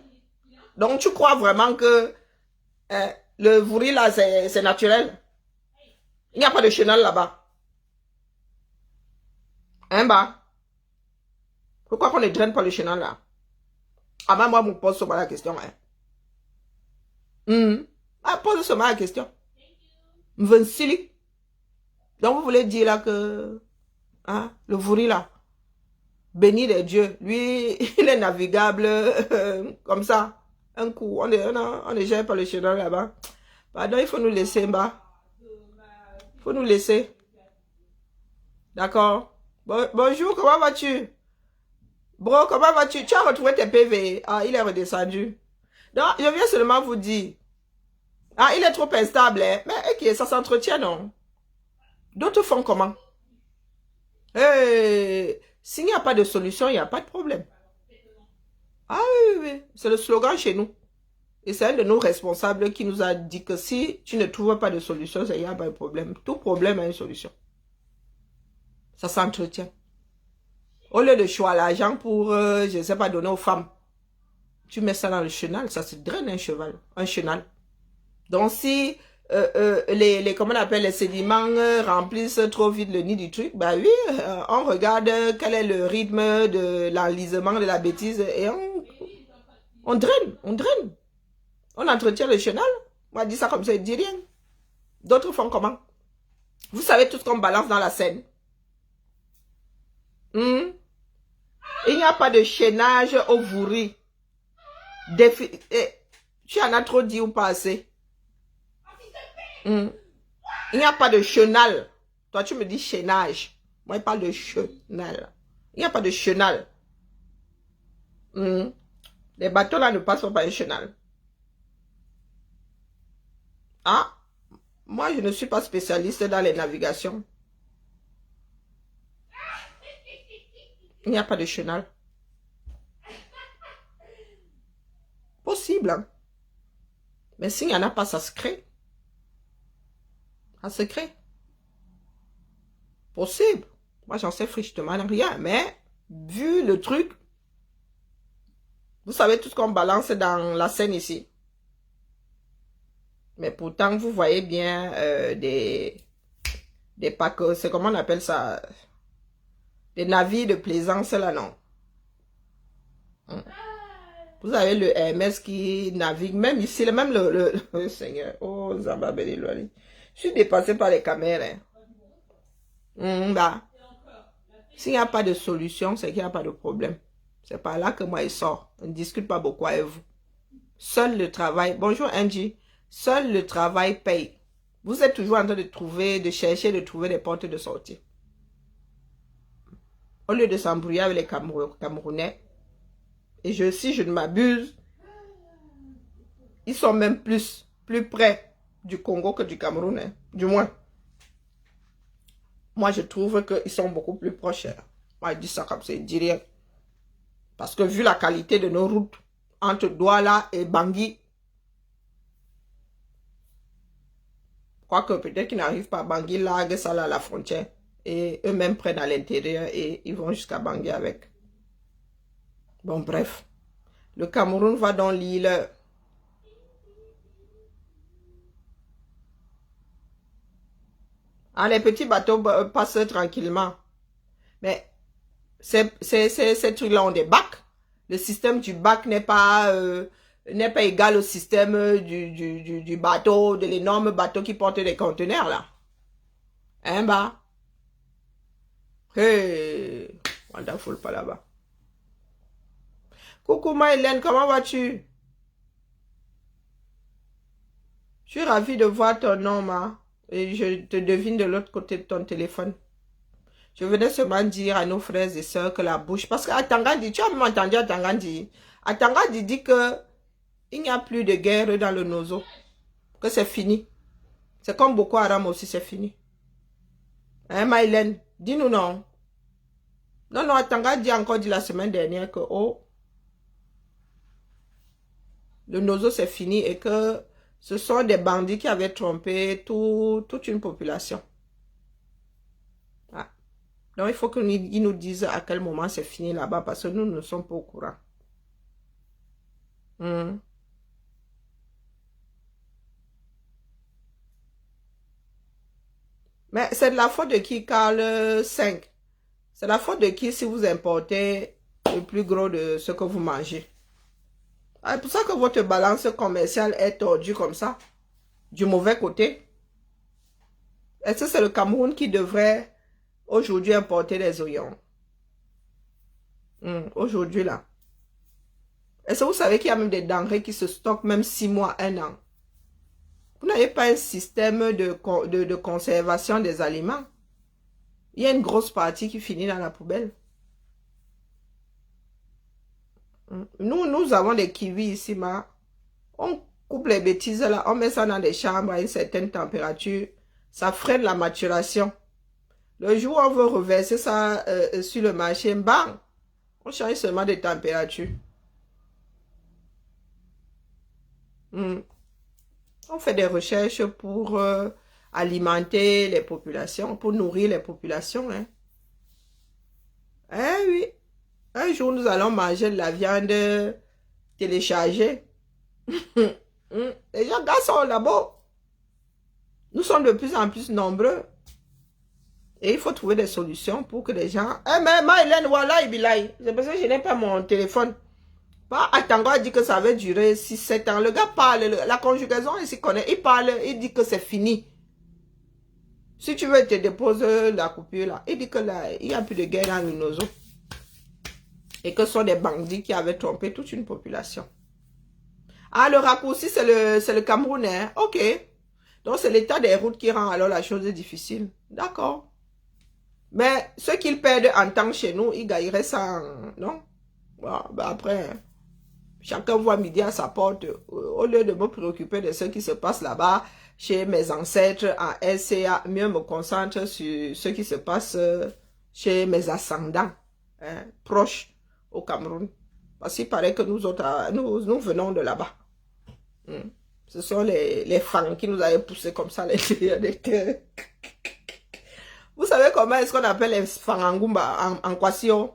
Donc tu crois vraiment que le Vouri là, c'est naturel? Il n'y a pas de chenal là-bas. Hein, bah? Pourquoi qu'on ne draine pas le chenal là? Moi, je me pose seulement la question. Hein. Pose seulement la question. M'vensili. Donc, vous voulez dire là que le Vouri là, béni des dieux, lui, il est navigable comme ça. Un coup, on ne gère pas le chenal là-bas. Pardon, il faut nous laisser, bah. Il faut nous laisser. D'accord? Bonjour, comment vas-tu? Bro, comment vas-tu? Tu as retrouvé tes PV. Ah, il est redescendu. Donc, je viens seulement vous dire. Ah, il est trop instable, hein? Mais ok, ça s'entretient, non? D'autres font comment? S'il n'y a pas de solution, il n'y a pas de problème. Ah oui, oui, oui. C'est le slogan chez nous. Et c'est un de nos responsables qui nous a dit que si tu ne trouves pas de solution, il n'y a pas de problème. Tout problème a une solution. Ça s'entretient. Au lieu de choisir l'argent pour, je ne sais pas, donner aux femmes, tu mets ça dans le chenal, ça se draine un chenal. Donc si comment on appelle, les sédiments remplissent trop vite le nid du truc, bah oui, on regarde quel est le rythme de l'enlisement de la bêtise et on draine, on draine. On entretient le chenal. Moi, je dis ça comme ça, il ne dit rien. D'autres font comment? Vous savez tout ce qu'on balance dans la Seine. Il n'y a pas de chaînage au vouri. Tu en as trop dit ou pas assez? Il n'y a pas de chenal. Toi, tu me dis chaînage. Moi, je parle de chenal. Il n'y a pas de chenal. Les bateaux là ne passent pas par un chenal. Ah, moi, je ne suis pas spécialiste dans les navigations. Il n'y a pas de chenal. Possible, hein? Mais s'il n'y en a pas, ça se crée. Ça se crée. Possible. Moi, j'en sais frichtement rien. Mais, vu le truc, vous savez tout ce qu'on balance dans la Seine ici. Mais pourtant, vous voyez bien des packs, c'est comment on appelle ça? Des navires de plaisance là, non? Vous avez le MS qui navigue, même ici, même le Seigneur. Oh, Zamba Belilwali. Je suis dépassé par les caméras. Bah, s'il n'y a pas de solution, c'est qu'il n'y a pas de problème. C'est par là que moi, il sort. On ne discute pas beaucoup avec vous. Seul le travail. Bonjour, Angie. Seul le travail paye. Vous êtes toujours en train de chercher, de trouver des portes de sortie. Au lieu de s'embrouiller avec les Camerounais, et si je ne m'abuse, ils sont même plus près du Congo que du Cameroun, hein. Du moins. Moi, je trouve qu'ils sont beaucoup plus proches. Moi, je dis ça comme ça, je dis rien. Parce que vu la qualité de nos routes, entre Douala et Bangui, quoique peut-être qu'ils n'arrivent pas à Bangui, larguent ça là à la frontière. Et eux-mêmes prennent à l'intérieur et ils vont jusqu'à Bangui avec. Bon, bref. Le Cameroun va dans l'île. Ah, les petits bateaux passent tranquillement. Mais ces trucs-là ont des bacs. Le système du bac n'est pas égal au système du bateau, de l'énorme bateau qui porte des conteneurs, là. Hein, bah? Hey, wonderful, pas là-bas. Coucou, ma Hélène, comment vas-tu? Je suis ravie de voir ton nom, ma. Et je te devine de l'autre côté de ton téléphone. Je venais seulement dire à nos frères et sœurs que la bouche... Parce qu'Atangandi, tu as même entendu Atangandi. Atangandi dit que il n'y a plus de guerre dans le Nozo. Que c'est fini. C'est comme Boko Haram aussi, c'est fini. Hein, Maïlen, dis-nous non. Non, non, Atangandi a encore dit la semaine dernière que oh, le Nozo c'est fini et que ce sont des bandits qui avaient trompé toute une population. Ah. Donc, il faut qu'ils nous disent à quel moment c'est fini là-bas parce que nous ne sommes pas au courant. Mais c'est de la faute de qui, Carl 5? C'est la faute de qui si vous importez le plus gros de ce que vous mangez? C'est pour ça que votre balance commerciale est tordue comme ça, du mauvais côté. Est-ce que c'est le Cameroun qui devrait aujourd'hui importer les oignons? Aujourd'hui là. Est-ce que vous savez qu'il y a même des denrées qui se stockent même 6 mois, 1 an? Vous n'avez pas un système de conservation des aliments? Il y a une grosse partie qui finit dans la poubelle. Nous avons des kiwis ici, mais on coupe les bêtises là, on met ça dans des chambres à une certaine température. Ça freine la maturation. Le jour où on veut reverser ça sur le marché, bang, on change seulement de température. On fait des recherches pour alimenter les populations, pour nourrir les populations. Hein. Eh oui, un jour nous allons manger de la viande téléchargée. Les gens gars sont là-bas. Nous sommes de plus en plus nombreux. Et il faut trouver des solutions pour que les gens... Eh mais Maïlène, voilà, c'est parce que je n'ai pas mon téléphone. Pas Atango dit que ça va durer 6-7 ans. Le gars parle, la conjugaison, il s'y connaît. Il parle, il dit que c'est fini. Si tu veux, te dépose la coupure là. Il dit que là, il n'y a plus de guerre dans le nozo. Et que ce sont des bandits qui avaient trompé toute une population. Ah, le raccourci, c'est le Cameroun, hein? Ok. Donc, c'est l'état des routes qui rend alors la chose difficile. D'accord. Mais ce qu'ils perdent en temps chez nous, ils gagneraient ça, non? Bon, ben après, chacun voit midi à sa porte. Au lieu de me préoccuper de ce qui se passe là-bas, chez mes ancêtres en SCA, mieux me concentre sur ce qui se passe chez mes ascendants, hein, proches au Cameroun. Parce qu'il paraît que nous autres, nous venons de là-bas. Ce sont les fans qui nous avaient poussés comme ça à l'intérieur des terres. Vous savez comment est-ce qu'on appelle les fans en Goumba, en Kwasio?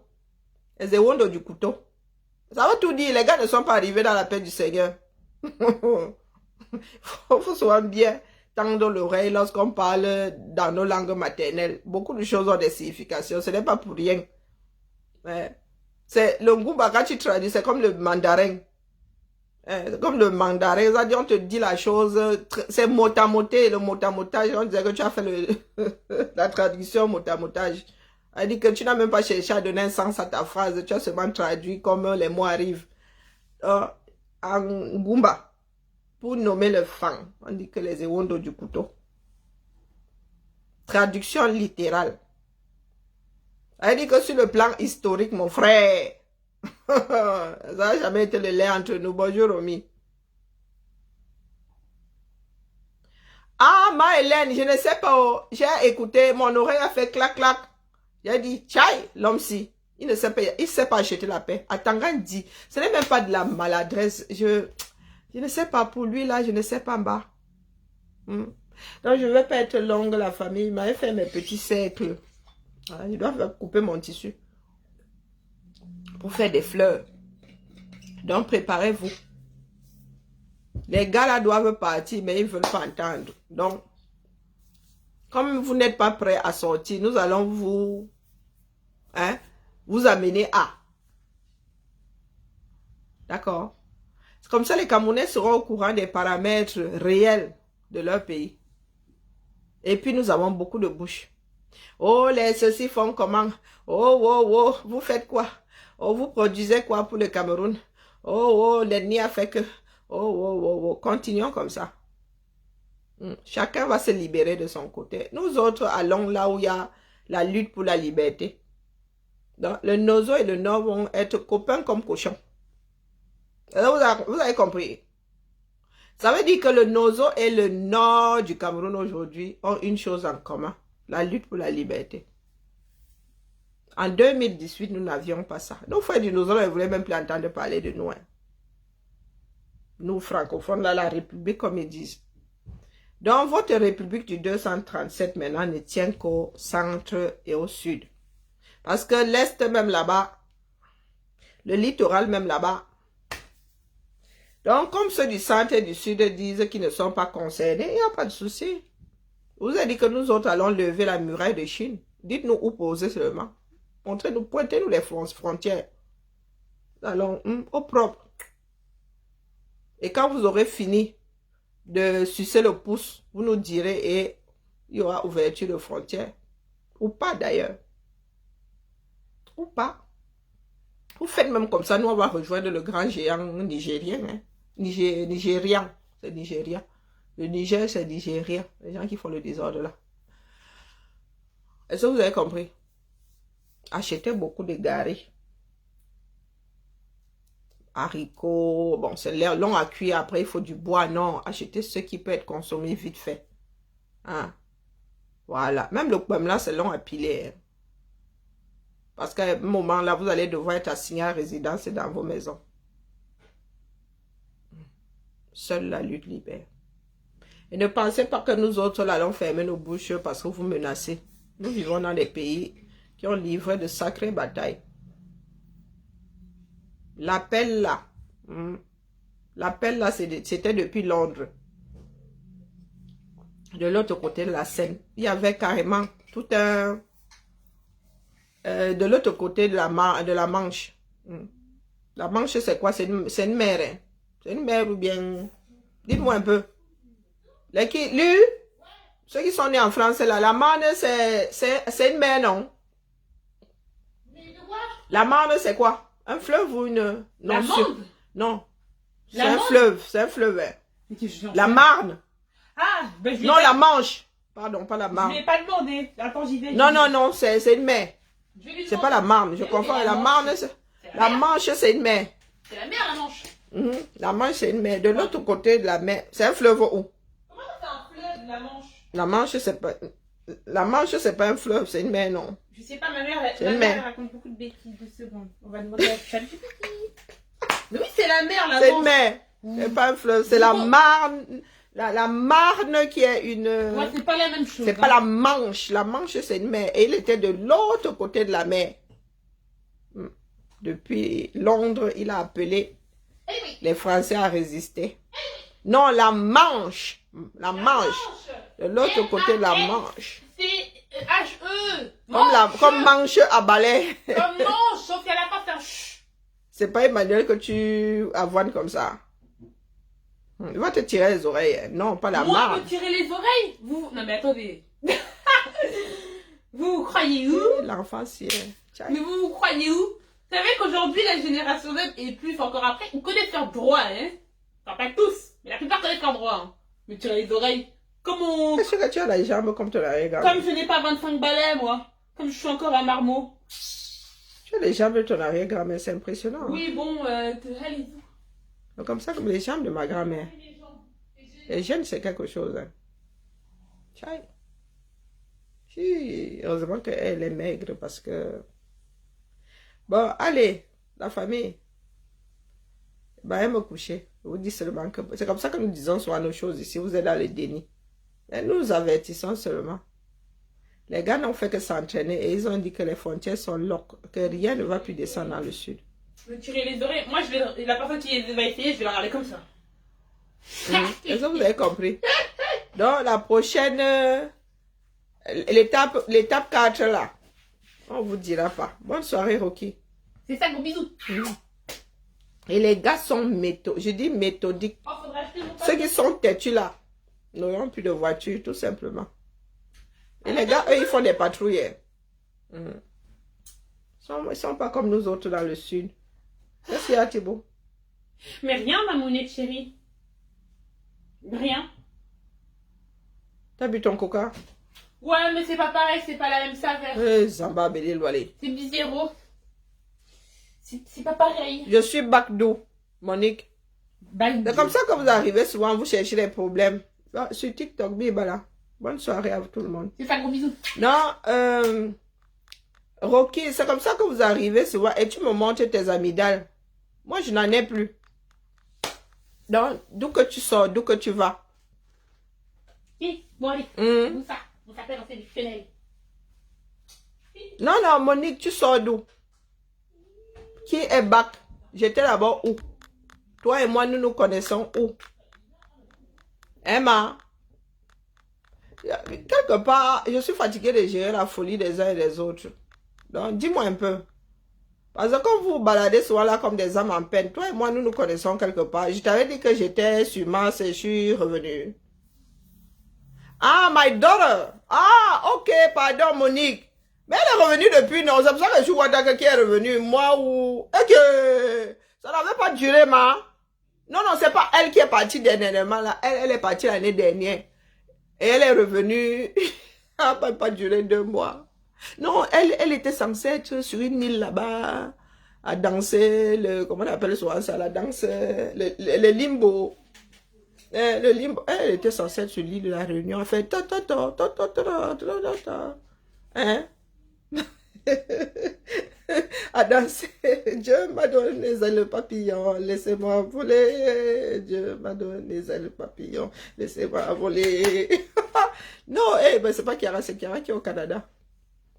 Les éwondos du couteau. Ça veut tout dire, les gars ne sont pas arrivés dans la paix du Seigneur. Faut souvent bien tendre l'oreille lorsqu'on parle dans nos langues maternelles. Beaucoup de choses ont des significations, ce n'est pas pour rien. Ouais. C'est le Ngumba, quand tu traduis, c'est comme le mandarin. Comme le mandarin, c'est-à-dire on te dit la chose, c'est mot à moté, le mot à motage, on disait que tu as fait la traduction mot à motage. Elle dit que tu n'as même pas cherché à donner un sens à ta phrase, tu as seulement traduit comme les mots arrivent. En Ngumba, pour nommer le fan, on dit que les éwondos du couteau. Traduction littérale. Elle dit que sur le plan historique, mon frère, ça n'a jamais été le lait entre nous. Bonjour, Romy. Ah, ma Hélène, je ne sais pas. Oh, j'ai écouté, mon oreille a fait clac, clac. J'ai dit, tchaï, l'homme-ci. Il ne sait pas acheter la paix. Atangan dit, ce n'est même pas de la maladresse. Je ne sais pas pour lui, là, je ne sais pas en bas. Donc, je ne vais pas être longue, la famille. Il m'avait fait mes petits cercles. Ah, je dois couper mon tissu pour faire des fleurs. Donc, préparez-vous. Les gars là doivent partir, mais ils ne veulent pas entendre. Donc, comme vous n'êtes pas prêts à sortir, nous allons vous amener à. D'accord? C'est comme ça les Camerounais seront au courant des paramètres réels de leur pays. Et puis, nous avons beaucoup de bouches. Oh, les ceux-ci font comment? Oh, oh, oh, vous faites quoi? Oh, vous produisez quoi pour le Cameroun? Oh, oh, l'ennemi a fait que... Oh, oh, oh, oh, continuons comme ça. Chacun va se libérer de son côté. Nous autres allons là où il y a la lutte pour la liberté. Donc, le Nozo et le Nord vont être copains comme cochons. Vous avez compris? Ça veut dire que le Nozo et le Nord du Cameroun aujourd'hui ont une chose en commun. La lutte pour la liberté. En 2018, nous n'avions pas ça. Nos frères du Nozo ne voulaient même plus entendre parler de nous. Hein. Nous, francophones, là, la République, comme ils disent. Donc, votre République du 237, maintenant, ne tient qu'au centre et au sud. Parce que l'Est, même là-bas, le littoral, même là-bas. Donc, comme ceux du centre et du sud disent qu'ils ne sont pas concernés, il n'y a pas de souci. Vous avez dit que nous autres allons lever la muraille de Chine. Dites-nous où poser seulement. Montrez-nous, pointez-nous les frontières. Allons au propre. Et quand vous aurez fini de sucer le pouce, vous nous direz et il y aura ouverture de frontières. Ou pas d'ailleurs. Ou pas. Vous faites même comme ça, nous on va rejoindre le grand géant nigérien. Hein. Nigérian, c'est Nigérien. Le Niger, c'est Nigérien. Les gens qui font le désordre là. Est-ce que vous avez compris? Achetez beaucoup de gari. Haricots, bon, c'est long à cuire, après il faut du bois. Non, achetez ce qui peut être consommé vite fait. Hein? Voilà. Même le pomme là, c'est long à piler. Hein? Parce qu'à un moment là, vous allez devoir être assigné à résidence dans vos maisons. Seule la lutte libère. Et ne pensez pas que nous autres là, allons fermer nos bouches parce que vous menacez. Nous vivons dans des pays qui ont livré de sacrées batailles. L'appel là, c'était depuis Londres. De l'autre côté de la Seine, il y avait carrément tout un... de l'autre côté de la Manche. La Manche, c'est quoi? C'est une mer. Hein? C'est une mer ou bien... Dites-moi un peu. Ceux qui sont nés en France, là, la Marne, c'est une mer, non? La Marne, c'est quoi? Un fleuve ou une... Non, non. C'est un fleuve. C'est un fleuve. Hein. La Marne. Ah, ben non, la Manche. Pardon, pas la Marne. Je ne vais pas demander. Attends, j'y vais. Non, c'est une mer. C'est pas la Marne. Je confonds. La Marne, la Manche, c'est une mer. C'est la mer, la Manche. La Manche, c'est une mer. De l'autre côté de la mer, c'est un fleuve où? Comment ça, c'est un fleuve, la Manche? La Manche, c'est pas... La Manche, c'est pas un fleuve, c'est une mer, non. Je sais pas, ma mère raconte beaucoup de bêtises. 2 secondes. On va demander à Salut, mais oui, c'est la mer, la Manche. C'est une mer. C'est pas un fleuve, c'est la Marne. La Marne qui est une... Ouais, c'est pas la même chose. C'est pas la Manche. La Manche, c'est une mer. Et il était de l'autre côté de la mer. Depuis Londres, il a appelé les Français à résister. Non, la Manche. La Manche. De l'autre côté de la Manche. C'est H-E. Comme manche à balai. Comme manche, sauf qu'à la fin, c'est un ch. C'est pas Emmanuel que tu avoines comme ça. Il va te tirer les oreilles. Non, pas la Marne. Moi, me tirer les oreilles? Vous... Non, mais attendez. Vous croyez où? L'enfant, c'est... Mais vous croyez où? Vous savez qu'aujourd'hui, la génération Z et plus encore après, ils connaissent leur droit, hein? Enfin, pas tous, mais la plupart connaissent leur droit, hein. Me tirer les oreilles. Comment... Est-ce que tu as les jambes comme tu l'as regardé? Comme je n'ai pas 25 balais, moi. Comme je suis encore un marmot. Tu as les jambes de ton arrière-grand-mère, c'est impressionnant. Oui, bon, allez-y. Comme ça, comme les jambes de ma grand-mère. Les jeunes, c'est quelque chose. Hein. Tchai. Si, heureusement qu'elle est maigre parce que... Bon, allez, la famille. Ben, elle me coucher. Je vous dis seulement que... C'est comme ça que nous disons souvent nos choses ici. Vous êtes dans le déni. Et nous avertissons seulement. Les gars n'ont fait que s'entraîner et ils ont dit que les frontières sont loques, que rien ne va plus descendre dans le sud. Me tirer les oreilles. Moi, la personne qui va essayer, je vais la regarder comme ça. Est-ce que vous avez compris? Donc, la prochaine... L'étape 4 là. On vous dira pas. Bonne soirée, Rocky. C'est ça, gros bisous. Et les gars sont méthodiques. Je dis méthodiques. Oh, faudrait acheter mon Ceux qui sont têtus là n'auront plus de voiture, tout simplement. Et les gars, eux, ils font des patrouilles. Ils sont pas comme nous autres dans le sud. Qu'est-ce qu'il y a, Thibaut? Mais rien, ma mounette chérie. Rien. T'as bu ton coca? Ouais, mais c'est pas pareil, c'est pas la même saveur. Zamba, Béli, Loalé. C'est du zéro. C'est pas pareil. Je suis Bakdou, Monique. C'est comme ça que vous arrivez souvent, vous cherchez des problèmes. Sur TikTok, bibala. Bonne soirée à tout le monde. C'est ça, gros bisous. Non, Rocky, c'est comme ça que vous arrivez souvent et tu me montres tes amygdales. Moi, je n'en ai plus. Donc, d'où que tu sors, d'où que tu vas. Oui, bon allez. Où ça? On s'appelle, on fait du Chanel. Non, Monique, tu sors d'où? Qui est back? J'étais d'abord où? Toi et moi, nous nous connaissons où? Emma? Quelque part, je suis fatiguée de gérer la folie des uns et des autres. Donc, dis-moi un peu. Parce que quand vous baladez souvent là comme des âmes en peine, toi et moi, nous nous connaissons quelque part. Je t'avais dit que j'étais sur Mars et je suis revenue. Ah, my daughter. Ah, ok, pardon, Monique. Mais elle est revenue depuis, non. C'est pour ça que je suis Wadaka qui est revenue. Moi ou... Ok. Ça n'avait pas duré, ma. Non, c'est pas elle qui est partie dernièrement, là. Elle est partie l'année dernière. Et elle est revenue. Ça n'a pas duré 2 mois. Non, elle était censée être sur une île là-bas, à danser, comment on appelle ça, la danse, le limbo. Le limbo, elle était censée être sur l'île de la Réunion, elle fait hein? À danser. Dieu m'a donné les ailes papillons, laissez-moi voler. Dieu m'a donné les ailes papillons, laissez-moi voler. Non, ben c'est pas Kiara, c'est Kiara qui est au Canada.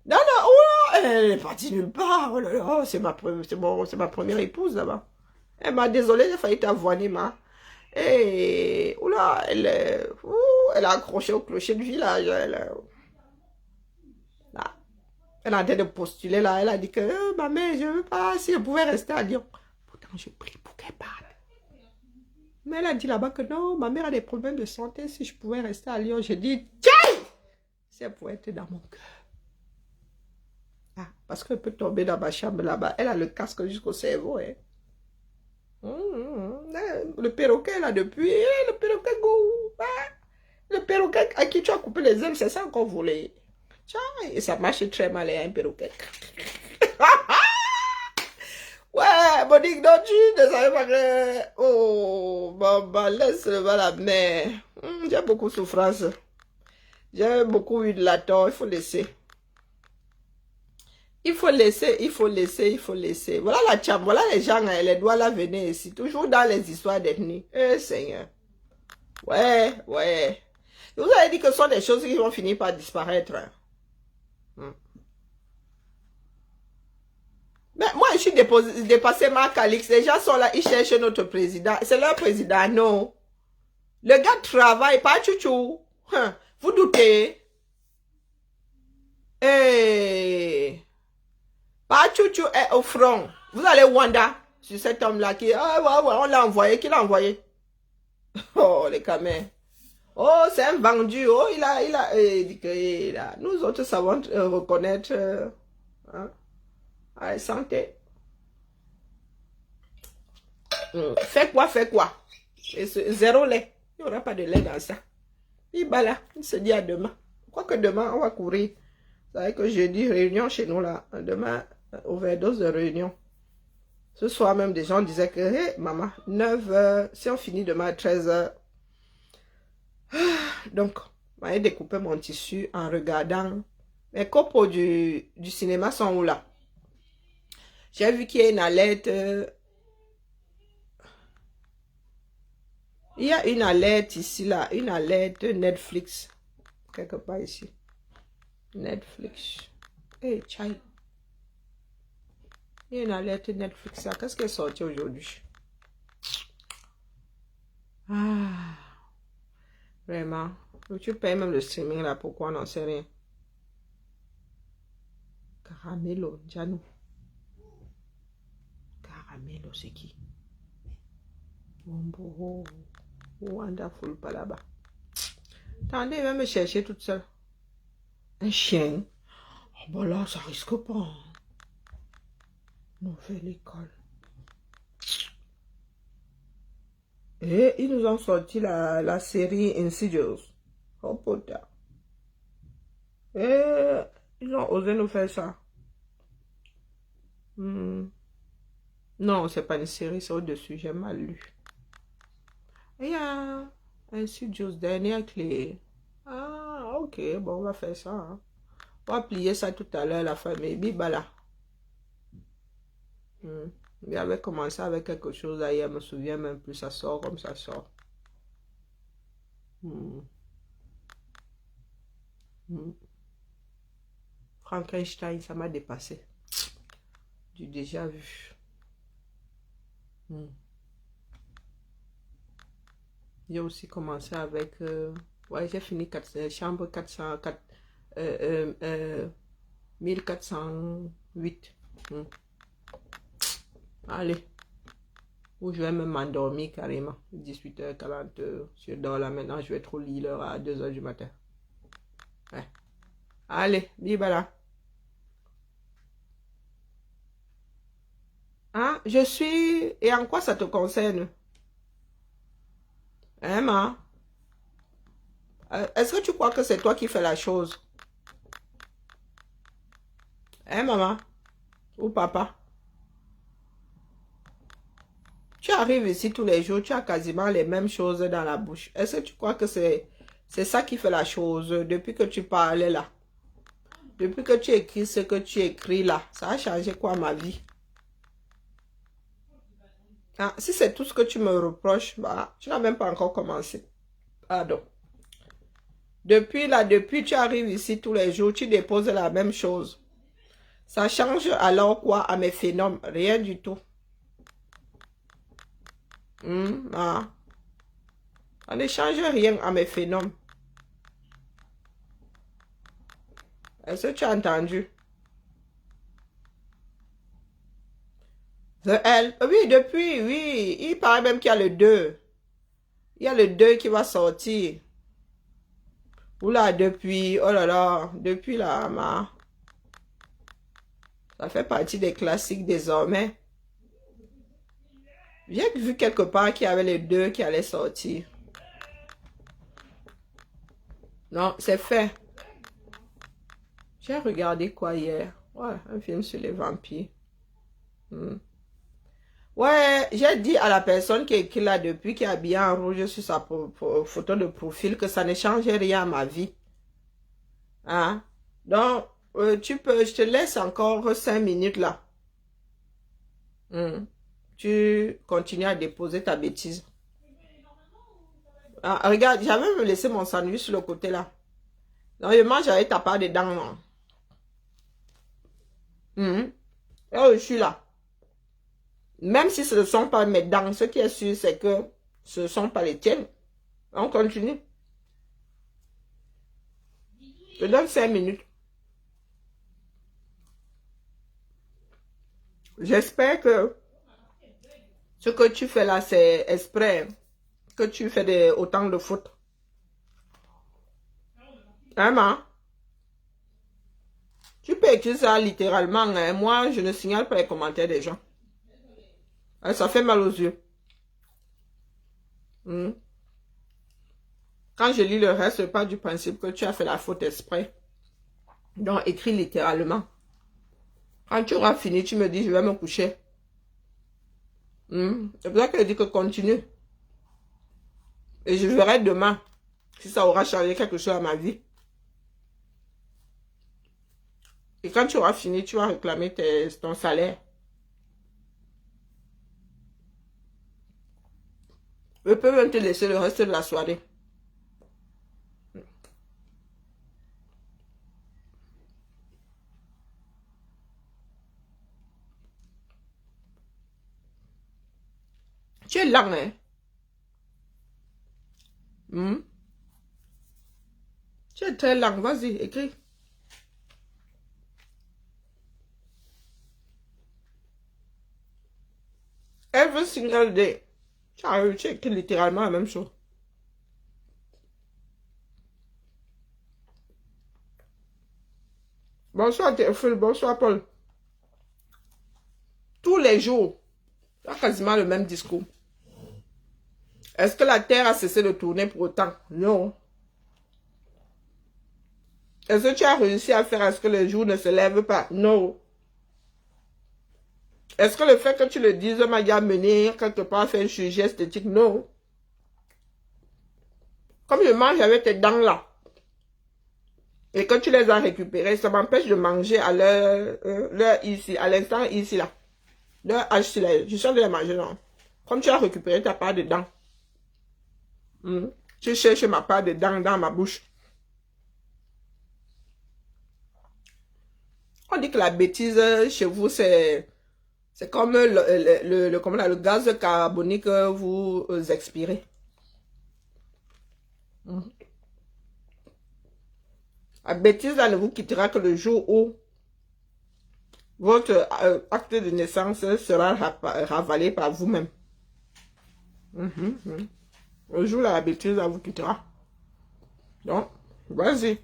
Non, non, oh, elle est partie nulle part. Oh là là, c'est ma première épouse là-bas. Elle m'a désolé, j'ai failli t'avoiner, ma. Et oula, elle a accroché au clocher du village. Elle a en train de postuler là. Elle a dit que ma mère, je ne veux pas, si je pouvais rester à Lyon. Pourtant, je prie pour qu'elle parte. Mais elle a dit là-bas que non, ma mère a des problèmes de santé. Si je pouvais rester à Lyon, j'ai dit, tiens, si elle pouvait être dans mon cœur. Ah, parce qu'elle peut tomber dans ma chambre là-bas. Elle a le casque jusqu'au cerveau. Hein. Le perroquet là depuis, le perroquet go. Ah, le perroquet à qui tu as coupé les ailes, c'est ça qu'on voulait. Tiens, et ça marche très mal, un perroquet. Ouais, Monique, non, tu ne savais pas que... Oh, maman, laisse-le la mer. J'ai beaucoup de souffrance. J'ai beaucoup eu de la tort, il faut laisser. Il faut laisser, il faut laisser, il faut laisser. Voilà la chambre, voilà les gens, les doigts là, venez ici. Toujours dans les histoires d'ethnie. Eh, Seigneur. Ouais, ouais. Vous avez dit que ce sont des choses qui vont finir par disparaître. Mais moi, je suis dépassé Marc Alix. Les gens sont là, ils cherchent notre président. C'est leur président, non. Le gars travaille, pas chouchou. Vous doutez? Eh, pas chouchou est au front. Vous allez Wanda sur cet homme-là qui, on l'a envoyé, qui l'a envoyé? Oh, les camins. Oh, c'est un vendu. Oh, nous autres savons reconnaître. Hein? Allez, santé. Fais quoi, fais quoi? Et zéro lait. Il n'y aura pas de lait dans ça. Et bah là, il se dit à demain. Je crois que demain, on va courir. Vous savez que jeudi, réunion chez nous là. Demain, overdose de réunion. Ce soir même, des gens disaient que, hé, maman, 9h, si on finit demain à 13h. Donc, je vais découper mon tissu en regardant. Les copeaux du cinéma sont où là? J'ai vu qu'il y a une alerte. Il y a une alerte ici, là. Une alerte Netflix. Quelque part ici. Netflix. Hey, chai. Il y a une alerte Netflix là. Qu'est-ce qui est sorti aujourd'hui? Ah. Vraiment. Tu payes même le streaming là. Pourquoi on n'en sait rien? Caramelo, Janou. Caramelo, c'est qui? Wombo. Wonderful, pas là-bas. Attendez, il va me chercher toute seule. Un chien. Oh, bon là, ça risque pas. Nouvelle école. Et ils nous ont sorti la série Insidious. Oh putain. Et ils ont osé nous faire ça. Non, c'est pas une série, c'est au-dessus. J'ai mal lu. Il y a Insidious, dernière clé. Ah, ok, bon, on va faire ça. Hein. On va plier ça tout à l'heure, la famille. Bibala. Il avait commencé avec quelque chose là, je me souviens même plus, ça sort comme ça sort. Frankenstein, ça m'a dépassé. J'ai déjà vu. J'ai aussi commencé avec... ouais, j'ai fini chambre 404, 1408. Allez. Ou je vais même m'endormir carrément. 18h40. Je dors là maintenant. Je vais trop lire à 2h du matin. Ouais. Allez, bibala. Hein? Je suis... Et en quoi ça te concerne? Hein, ma? Est-ce que tu crois que c'est toi qui fais la chose? Hein, maman? Ou papa? Tu arrives ici tous les jours, tu as quasiment les mêmes choses dans la bouche. Est-ce que tu crois que c'est ça qui fait la chose depuis que tu parlais là? Depuis que tu écris ce que tu écris là, ça a changé quoi ma vie? Ah, si c'est tout ce que tu me reproches, bah, tu n'as même pas encore commencé. Pardon. Depuis tu arrives ici tous les jours, tu déposes la même chose. Ça change alors quoi à mes phénomènes? Rien du tout. Ah. On ne change rien à mes phénomènes. Est-ce que tu as entendu? Oui, depuis, oui. Il paraît même qu'il y a le 2. Il y a le 2 qui va sortir. Oula, depuis, oh là là, depuis là, ça fait partie des classiques désormais. J'ai vu quelque part qu'il y avait le 2 qui allait sortir. Non, c'est fait. J'ai regardé quoi hier? Ouais, un film sur les vampires. Ouais, j'ai dit à la personne qui est écrit là depuis, qui est habillée en rouge sur sa photo de profil, que ça ne changeait rien à ma vie. Hein? Donc, je te laisse encore 5 minutes là. Tu continues à déposer ta bêtise. Ah, regarde, j'avais me laissé mon sandwich sur le côté là. Normalement, j'avais ta part dedans. Non? Et je suis là. Même si ce ne sont pas mes dents, ce qui est sûr, c'est que ce ne sont pas les tiennes. On continue. Je te donne 5 minutes. J'espère que ce que tu fais là, c'est exprès. Que tu fais autant de fautes. Hein, ma? Tu peux écrire ça littéralement. Hein? Moi, je ne signale pas les commentaires des gens. Hein, ça fait mal aux yeux. Quand je lis le reste, je pas du principe que tu as fait la faute exprès. Donc, écris littéralement. Quand tu auras fini, tu me dis, je vais me coucher. C'est pour ça que je dis que continue. Et je verrai demain si ça aura changé quelque chose à ma vie. Et quand tu auras fini, tu vas réclamer ton salaire. Je peux même te laisser le reste de la soirée. Tu es lent, hein? Tu es très lent. Vas-y, écris. Every single day. Tu écris littéralement la même chose. Bonsoir Théophile, bonsoir Paul. Tous les jours, tu as quasiment le même discours. Est-ce que la Terre a cessé de tourner pour autant? Non. Est-ce que tu as réussi à faire à ce que le jour ne se lève pas? Non. Est-ce que le fait que tu le dises m'a amené quelque part à faire un sujet esthétique? Non. Comme je mange avec tes dents là, et que tu les as récupérées, ça m'empêche de manger à l'heure ici, à l'instant ici là. L'heure H là, je suis en train de les manger non. Comme tu as récupéré ta part de dents. Tu cherches ma part de dents dans ma bouche. On dit que la bêtise chez vous, c'est comme le gaz carbonique que vous expirez. La bêtise là ne vous quittera que le jour où votre acte de naissance sera ravalé par vous-même. Le jour où la bêtise là vous quittera. Donc, vas-y.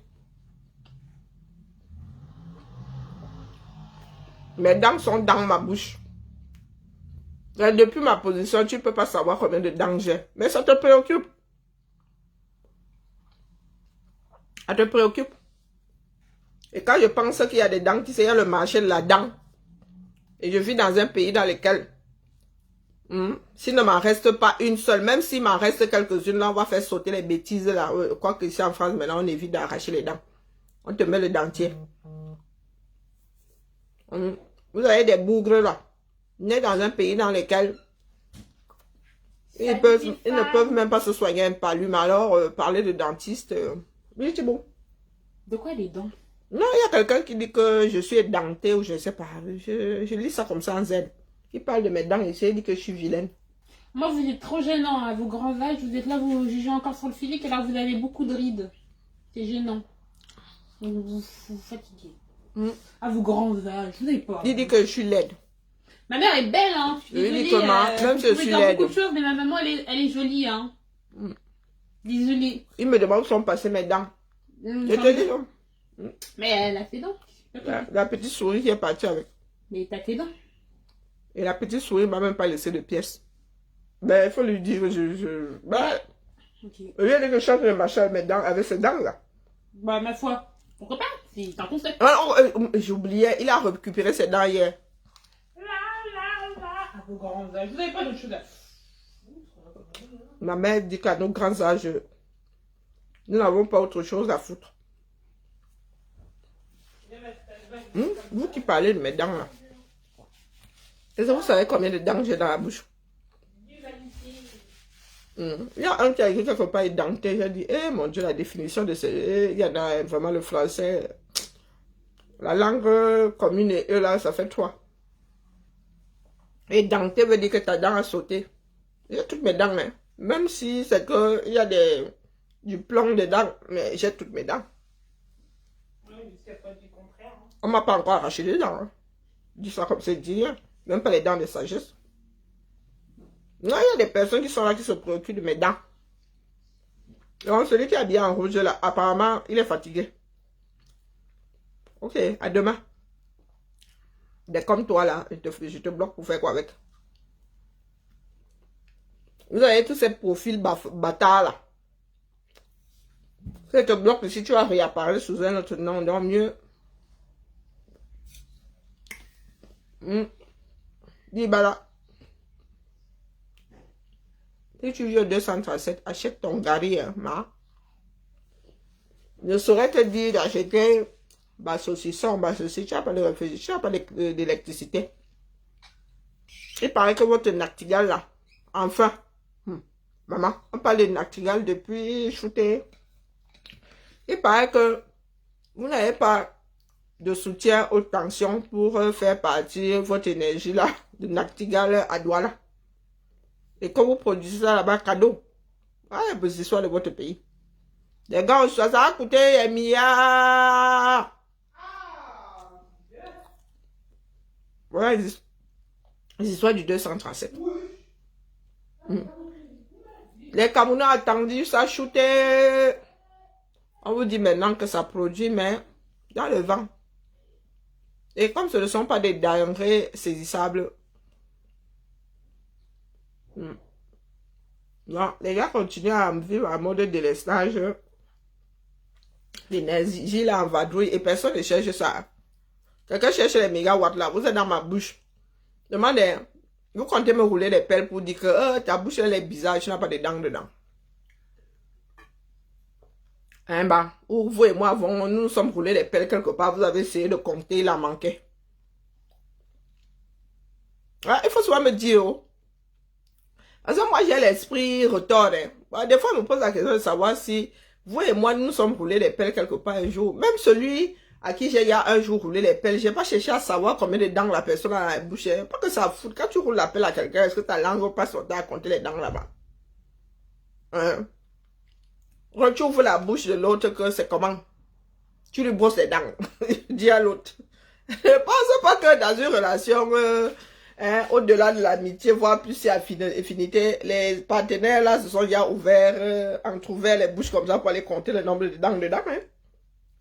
Mes dents sont dans ma bouche. Et depuis ma position, tu ne peux pas savoir combien de dents j'ai. Mais ça te préoccupe. Ça te préoccupe. Et quand je pense qu'il y a des dentistes, il y a le marché de la dent. Et je vis dans un pays dans lequel, s'il ne m'en reste pas une seule, même s'il m'en reste quelques-unes, là, on va faire sauter les bêtises. Là. Quoique ici en France, maintenant, on évite d'arracher les dents. On te met le dentier. Vous avez des bougres là. On est dans un pays dans lequel ils ne peuvent même pas se soigner un palu. Mais alors, parler de dentiste, oui, c'est bon. De quoi les dents? Non, il y a quelqu'un qui dit que je suis édenté ou je ne sais pas. Je lis ça comme ça en Z. Il parle de mes dents ici, il dit que je suis vilaine. Moi, vous êtes trop gênant à vos grands âges. Vous êtes là, vous jugez encore sur le physique et là, vous avez beaucoup de rides. C'est gênant. Vous fatiguez. À vos grands âges, vous n'avez pas. Il dit que je suis laide. Ma mère est belle, hein. Je suis désolée, même si je suis laide. beaucoup de choses, mais ma maman, elle est jolie, hein. Désolée. Il me demande où sont passées mes dents. Je te dis, non. Mais elle a ses dents. La petite souris qui est partie avec. Mais t'as tes dents. Et la petite souris ne m'a même pas laissé de pièces. Ben, il faut lui dire, Okay. Au lieu de que je change le machin avec ses dents là. Bah, ma foi, pourquoi pas? C'est un concept. J'oubliais, il a récupéré ses dents hier. À vos grands âges, vous n'avez pas d'autre chose à faire. Ma mère dit qu'à nos grands âges, nous n'avons pas autre chose à foutre. Vous qui parlez de mes dents là. Est-ce que vous savez combien de dents j'ai dans la bouche? Il y a un qui a écrit quelque part édenté. J'ai dit, mon Dieu, la définition de ce... Il y en a vraiment le français. La langue commune et eux là, ça fait 3. Édenté veut dire que ta dent a sauté. J'ai toutes mes dents, hein. Même si c'est que il y a du plomb dedans, mais j'ai toutes mes dents. On m'a pas encore arraché les dents. Hein. Je dis ça comme c'est dit, hein. Même pas les dents de sagesse. Non, il y a des personnes qui sont là qui se préoccupent de mes dents. Donc, celui qui est habillé en rouge là, apparemment, il est fatigué. Ok, à demain. Des comme toi là, je te bloque pour faire quoi avec? Vous avez tous ces profils bâtards là. Si je te bloque, si tu vas réapparaître sous un autre nom, donc mieux. Dis bah là. Si tu vis au 237, achète ton gari, hein, je saurais te dire d'acheter saucisson, saucisson, tu n'as pas de réfléchir, tu n'as pas d'électricité. Il paraît que votre Nachtigal là, enfin, maman, on parle de Nachtigal depuis shooté. Il paraît que vous n'avez pas de soutien aux tensions pour faire partir votre énergie là, de Nachtigal à Douala. Et quand vous produisez ça là-bas, cadeau. Ouais, les histoires de votre pays. Les gars, ça a coûté un milliard. Voilà les histoires du 237. Les Camerounais ont attendu ça shooter. On vous dit maintenant que ça produit, mais dans le vent. Et comme ce ne sont pas des denrées saisissables, non, les gars continuent à vivre en mode délestage, l'énergie là en vadrouille et personne ne cherche ça. Quelqu'un cherche les mégawatts là, vous êtes dans ma bouche. Demandez, vous comptez me rouler les pelles pour dire que ta bouche elle est bizarre, tu n'as pas de dents dedans. Hein bah, ou vous et moi, nous nous sommes roulés les pelles quelque part, vous avez essayé de compter, il en manquait. Ouais, il faut souvent me dire, oh. Parce que moi, j'ai l'esprit retors. Hein. Des fois, je me pose la question de savoir si vous et moi, nous sommes roulés les pelles quelque part un jour. Même celui à qui j'ai il y a un jour roulé les pelles, j'ai pas cherché à savoir combien de dents la personne a à la bouche. Pas que ça fout. Quand tu roules la pelle à quelqu'un, est-ce que ta langue passe son temps à compter les dents là-bas? Hein? Quand tu ouvres la bouche de l'autre, que c'est comment? Tu lui brosses les dents. Dis à l'autre. Je pense pas que dans une relation... au-delà de l'amitié, voire plus si affinité, les partenaires là se sont déjà ouverts, entrouverts les bouches comme ça pour aller compter le nombre de dents dedans. Hein.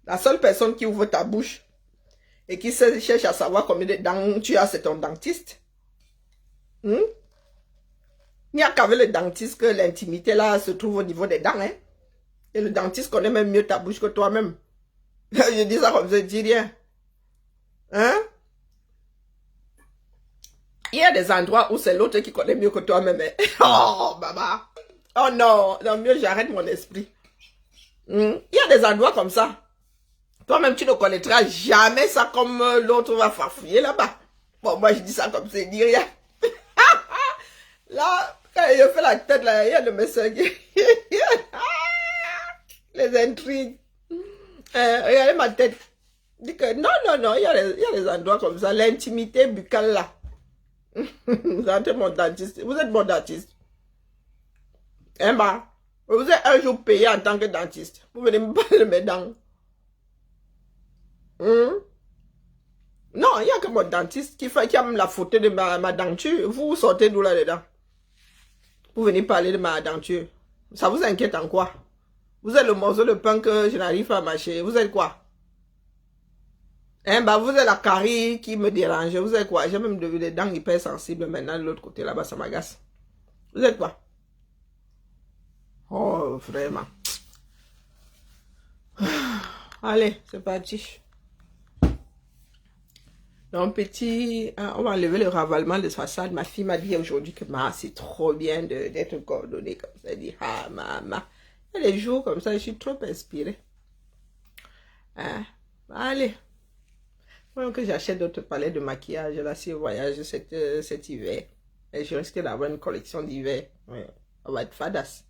La seule personne qui ouvre ta bouche et qui cherche à savoir combien de dents tu as, c'est ton dentiste. Il n'y a qu'avec le dentiste que l'intimité là se trouve au niveau des dents. Hein. Et le dentiste connaît même mieux ta bouche que toi-même. Je dis ça comme ça, je dis rien. Hein? Il y a des endroits où c'est l'autre qui connaît mieux que toi-même. Oh, maman. Oh non, non, mieux j'arrête mon esprit. Il y a des endroits comme ça. Toi-même, tu ne connaîtras jamais ça comme l'autre va farfouiller là-bas. Bon, moi, je dis ça comme ça, je dis rien. Là, quand je fais la tête, là, il y a de mes soeurs qui... Les intrigues. Regardez ma tête. Dis que non, non, non, il y a des endroits comme ça. L'intimité buccale là. Vous êtes mon dentiste. Vous êtes mon dentiste. Hein, bah? Vous êtes un jour payé en tant que dentiste. Vous venez me parler de mes dents. Non, il n'y a que mon dentiste qui a la photo de ma denture. Vous sortez d'où là-dedans? Vous venez parler de ma denture. Ça vous inquiète en quoi? Vous êtes le morceau de pain que je n'arrive pas à mâcher. Vous êtes quoi? Hein, bah, vous êtes la carie qui me dérange. Vous êtes quoi? J'ai même des dents hyper sensibles maintenant de l'autre côté là-bas, ça m'agace. Vous êtes quoi? Oh, vraiment. Allez, c'est parti. Donc, petit, on va enlever le ravalement de façade. Ma fille m'a dit aujourd'hui que c'est trop bien d'être coordonnée comme ça. Elle dit, ah, maman. Il y a des jours comme ça, je suis trop inspirée. Hein? Allez. Moi, que j'achète d'autres palettes de maquillage là, si je voyage cet hiver. Et je risque d'avoir une collection d'hiver. Ouais. On va être fadas.